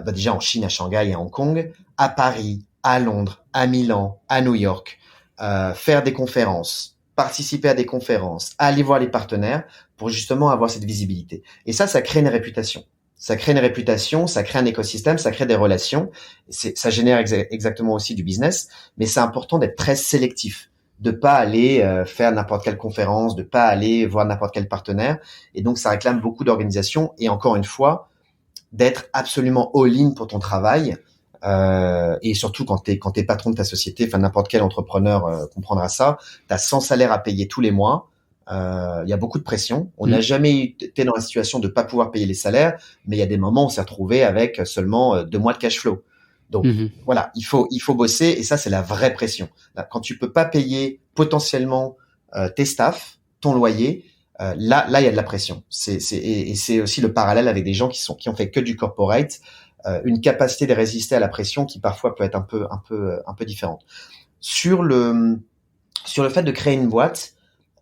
déjà en Chine, à Shanghai et à Hong Kong, à Paris, à Londres, à Milan, à New York, faire des conférences, participer à des conférences, aller voir les partenaires pour justement avoir cette visibilité. Et ça crée une réputation. Ça crée une réputation, ça crée un écosystème, ça crée des relations. Ça génère exactement aussi du business, mais c'est important d'être très sélectif, de pas aller faire n'importe quelle conférence, de pas aller voir n'importe quel partenaire. Et donc, ça réclame beaucoup d'organisation et encore une fois, d'être absolument all-in pour ton travail. Et surtout quand t'es patron de ta société, enfin n'importe quel entrepreneur comprendra ça. T'as 100 salaires à payer tous les mois. Il y a beaucoup de pression. On n'a jamais été dans la situation de pas pouvoir payer les salaires, mais il y a des moments où on s'est retrouvé avec seulement 2 mois de cash flow. Donc voilà, il faut bosser et ça c'est la vraie pression. Là, quand tu peux pas payer potentiellement tes staffs, ton loyer, là il y a de la pression. Et c'est aussi le parallèle avec des gens qui ont fait que du corporate, une capacité de résister à la pression qui parfois peut être un peu différente. Sur le fait de créer une boîte,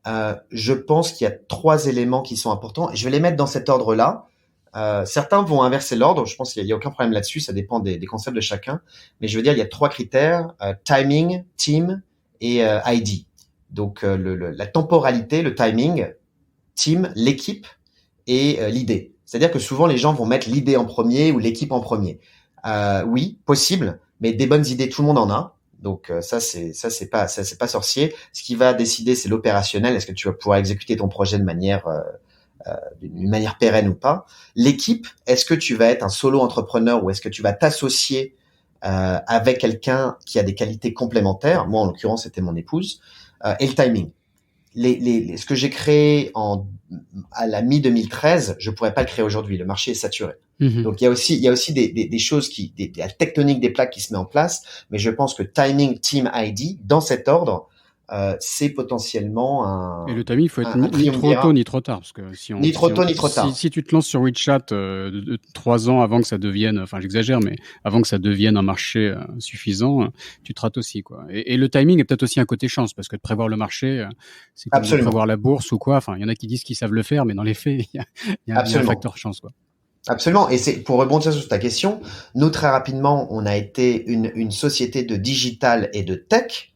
je pense qu'il y a 3 éléments qui sont importants et je vais les mettre dans cet ordre-là. Certains vont inverser l'ordre, je pense qu'il y a aucun problème là-dessus, ça dépend des concepts de chacun, mais je veux dire il y a 3 critères, timing, team et ID. Donc la temporalité, le timing, team, l'équipe et l'idée. C'est-à-dire que souvent les gens vont mettre l'idée en premier ou l'équipe en premier. Oui, possible, mais des bonnes idées tout le monde en a. Donc ça c'est pas sorcier. Ce qui va décider c'est l'opérationnel. Est-ce que tu vas pouvoir exécuter ton projet d'une manière pérenne ou pas? L'équipe, est-ce que tu vas être un solo entrepreneur ou est-ce que tu vas t'associer avec quelqu'un qui a des qualités complémentaires? Moi en l'occurrence c'était mon épouse. Et le timing. Ce que j'ai créé à la mi-2013, je pourrais pas le créer aujourd'hui. Le marché est saturé. Donc il y a aussi des choses la tectonique des plaques qui se met en place, mais je pense que timing, team, ID, dans cet ordre, c'est potentiellement un. Et le timing, il faut être ni trop tôt ni trop tard, parce que ni trop tôt ni trop tard. Si tu te lances sur WeChat 3 ans avant que ça devienne, enfin j'exagère, mais avant que ça devienne un marché suffisant, tu te rates aussi quoi. Et le timing est peut-être aussi un côté chance, parce que de prévoir le marché, c'est comme de prévoir la bourse ou quoi. Enfin, il y en a qui disent qu'ils savent le faire, mais dans les faits, il y a un facteur chance quoi. Absolument. Et c'est pour rebondir sur ta question, nous très rapidement, on a été une société de digital et de tech,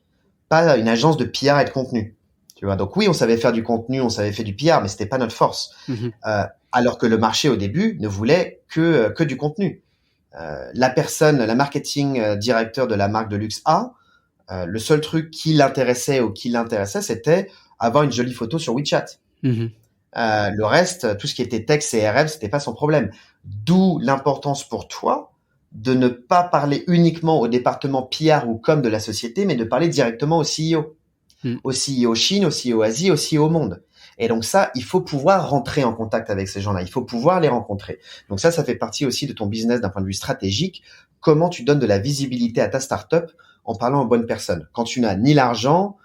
pas une agence de PR et de contenu. Tu vois. Donc oui, on savait faire du contenu, on savait faire du PR, mais c'était pas notre force. Alors que le marché au début ne voulait que du contenu. La marketing directeur de la marque de luxe A, le seul truc qui l'intéressait, c'était avoir une jolie photo sur WeChat. Le reste, tout ce qui était tech, CRM, c'était pas son problème. D'où l'importance pour toi de ne pas parler uniquement au département PR ou com de la société, mais de parler directement au CEO. Au CEO Chine, au CEO Asie, au CEO monde. Et donc ça, il faut pouvoir rentrer en contact avec ces gens-là. Il faut pouvoir les rencontrer. Donc ça fait partie aussi de ton business d'un point de vue stratégique. Comment tu donnes de la visibilité à ta startup en parlant aux bonnes personnes. Quand tu n'as ni l'argent,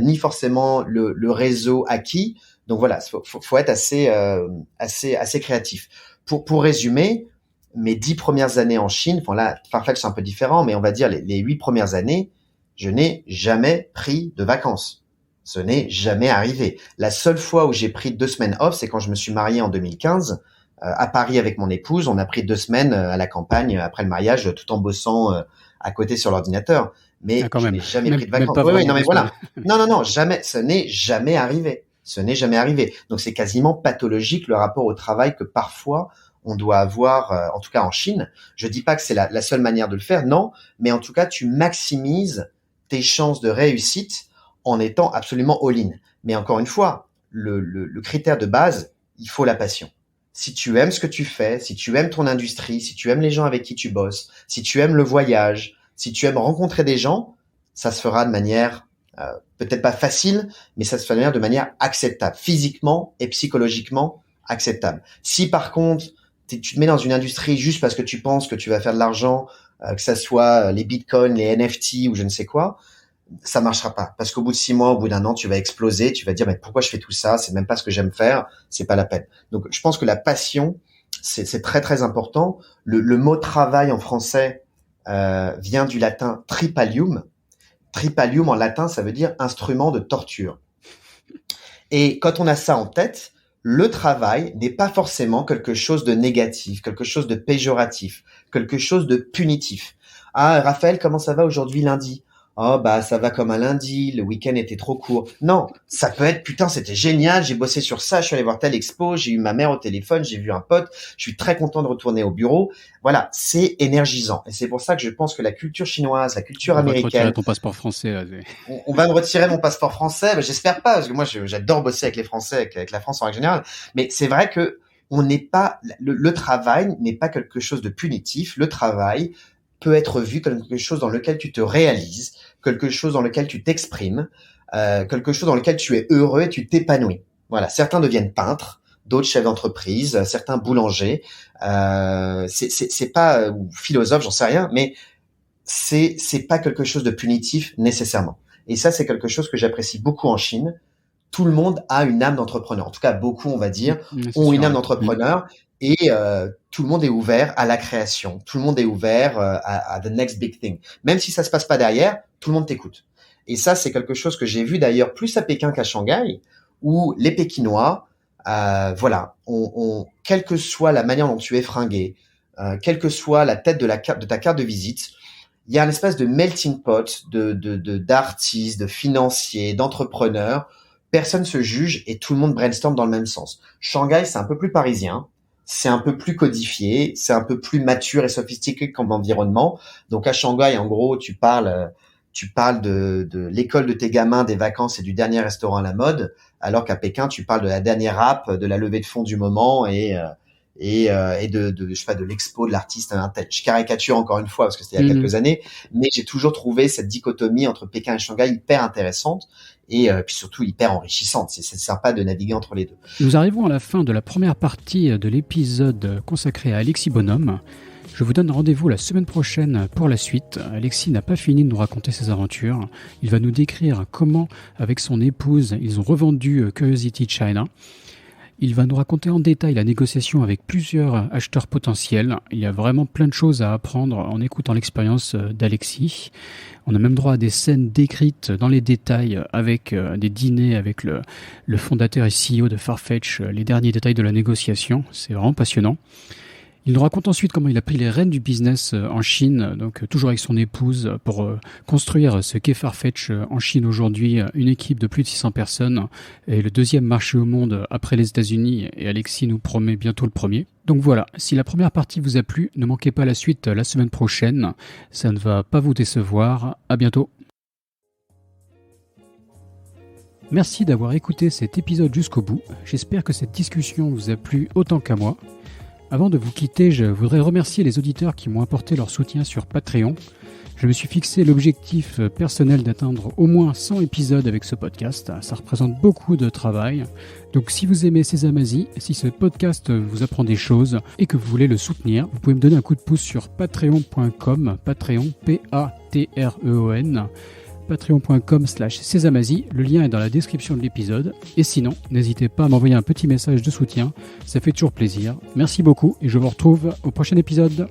ni forcément le réseau acquis. Donc voilà, faut être assez créatif. Pour résumer, mes 10 premières années en Chine, enfin là, Farfetch c'est un peu différent, mais on va dire les 8 premières années, je n'ai jamais pris de vacances. Ce n'est jamais arrivé. La seule fois où j'ai pris 2 semaines off, c'est quand je me suis marié en 2015 à Paris avec mon épouse. On a pris 2 semaines à la campagne après le mariage, tout en bossant à côté sur l'ordinateur. Mais je n'ai jamais pris de vacances. Oui, non, mais voilà. Non, jamais. Ce n'est jamais arrivé. Ce n'est jamais arrivé. Donc c'est quasiment pathologique le rapport au travail que parfois on doit avoir, en tout cas en Chine. Je dis pas que c'est la seule manière de le faire, non, mais en tout cas tu maximises tes chances de réussite en étant absolument all-in. Mais encore une fois, le critère de base, il faut la passion. Si tu aimes ce que tu fais, si tu aimes ton industrie, si tu aimes les gens avec qui tu bosses, si tu aimes le voyage, si tu aimes rencontrer des gens, ça se fera de manière peut-être pas facile, mais ça se fera de manière acceptable, physiquement et psychologiquement acceptable. Si par contre, tu te mets dans une industrie juste parce que tu penses que tu vas faire de l'argent, que ça soit les bitcoins, les NFT ou je ne sais quoi, ça marchera pas. Parce qu'au bout de 6 mois, au bout d'1 an, tu vas exploser, tu vas dire, mais pourquoi je fais tout ça? C'est même pas ce que j'aime faire, c'est pas la peine. Donc, je pense que la passion, c'est très, très important. Le mot travail en français, vient du latin tripalium. Tripalium en latin, ça veut dire instrument de torture. Et quand on a ça en tête, le travail n'est pas forcément quelque chose de négatif, quelque chose de péjoratif, quelque chose de punitif. Ah, Raphaël, comment ça va aujourd'hui lundi? Oh bah ça va comme un lundi, le week-end était trop court. Non, ça peut être putain c'était génial, j'ai bossé sur ça, je suis allé voir telle expo, j'ai eu ma mère au téléphone, j'ai vu un pote, je suis très content de retourner au bureau. Voilà, c'est énergisant et c'est pour ça que je pense que la culture chinoise, la culture américaine. On va te retirer ton passeport français. Là. On va me retirer mon passeport français, bah, j'espère pas parce que moi j'adore bosser avec les Français, avec la France en règle générale. Mais c'est vrai que on n'est pas le travail n'est pas quelque chose de punitif. Le travail peut être vu comme quelque chose dans lequel tu te réalises, quelque chose dans lequel tu t'exprimes, quelque chose dans lequel tu es heureux et tu t'épanouis. Voilà, certains deviennent peintres, d'autres chefs d'entreprise, certains boulangers, c'est pas ou philosophes, j'en sais rien, mais c'est pas quelque chose de punitif nécessairement. Et ça, c'est quelque chose que j'apprécie beaucoup en Chine. Tout le monde a une âme d'entrepreneur. En tout cas, beaucoup, on va dire, ont une âme d'entrepreneur. Et tout le monde est ouvert à la création. Tout le monde est ouvert à the next big thing. Même si ça se passe pas derrière, tout le monde t'écoute. Et ça, c'est quelque chose que j'ai vu d'ailleurs plus à Pékin qu'à Shanghai, où les Pékinois, voilà, quelle que soit la manière dont tu es fringué, quelle que soit la tête de ta carte de visite, il y a une espèce de melting pot d'artistes, de financiers, d'entrepreneurs. Personne se juge et tout le monde brainstorm dans le même sens. Shanghai, c'est un peu plus parisien, c'est un peu plus codifié, c'est un peu plus mature et sophistiqué comme environnement. Donc à Shanghai, en gros, tu parles de l'école de tes gamins, des vacances et du dernier restaurant à la mode, alors qu'à Pékin, tu parles de la dernière rap, de la levée de fonds du moment et de je sais pas, de l'expo de l'artiste. Je caricature encore une fois parce que c'était il y a quelques années, mais j'ai toujours trouvé cette dichotomie entre Pékin et Shanghai hyper intéressante et puis surtout hyper enrichissante. C'est sympa de naviguer entre les deux. Nous arrivons à la fin de la première partie de l'épisode consacré à Alexis Bonhomme. Je vous donne rendez-vous la semaine prochaine pour la suite. Alexis n'a pas fini de nous raconter ses aventures. Il va nous décrire comment, avec son épouse, ils ont revendu Curiosity China. Il va nous raconter en détail la négociation avec plusieurs acheteurs potentiels. Il y a vraiment plein de choses à apprendre en écoutant l'expérience d'Alexis. On a même droit à des scènes décrites dans les détails avec des dîners avec le fondateur et CEO de Farfetch, les derniers détails de la négociation. C'est vraiment passionnant. Il nous raconte ensuite comment il a pris les rênes du business en Chine, donc toujours avec son épouse, pour construire ce qu'est Farfetch en Chine aujourd'hui, une équipe de plus de 600 personnes, et le deuxième marché au monde après les États-Unis, et Alexis nous promet bientôt le premier. Donc voilà, si la première partie vous a plu, ne manquez pas la suite la semaine prochaine, ça ne va pas vous décevoir, à bientôt. Merci d'avoir écouté cet épisode jusqu'au bout, j'espère que cette discussion vous a plu autant qu'à moi. Avant de vous quitter, je voudrais remercier les auditeurs qui m'ont apporté leur soutien sur Patreon. Je me suis fixé l'objectif personnel d'atteindre au moins 100 épisodes avec ce podcast. Ça représente beaucoup de travail. Donc si vous aimez Sésamazie, si ce podcast vous apprend des choses et que vous voulez le soutenir, vous pouvez me donner un coup de pouce sur patreon.com, Patreon, P-A-T-R-E-O-N, patreon.com/Sésamazie, le lien est dans la description de l'épisode. Et sinon, n'hésitez pas à m'envoyer un petit message de soutien, ça fait toujours plaisir. Merci beaucoup et je vous retrouve au prochain épisode.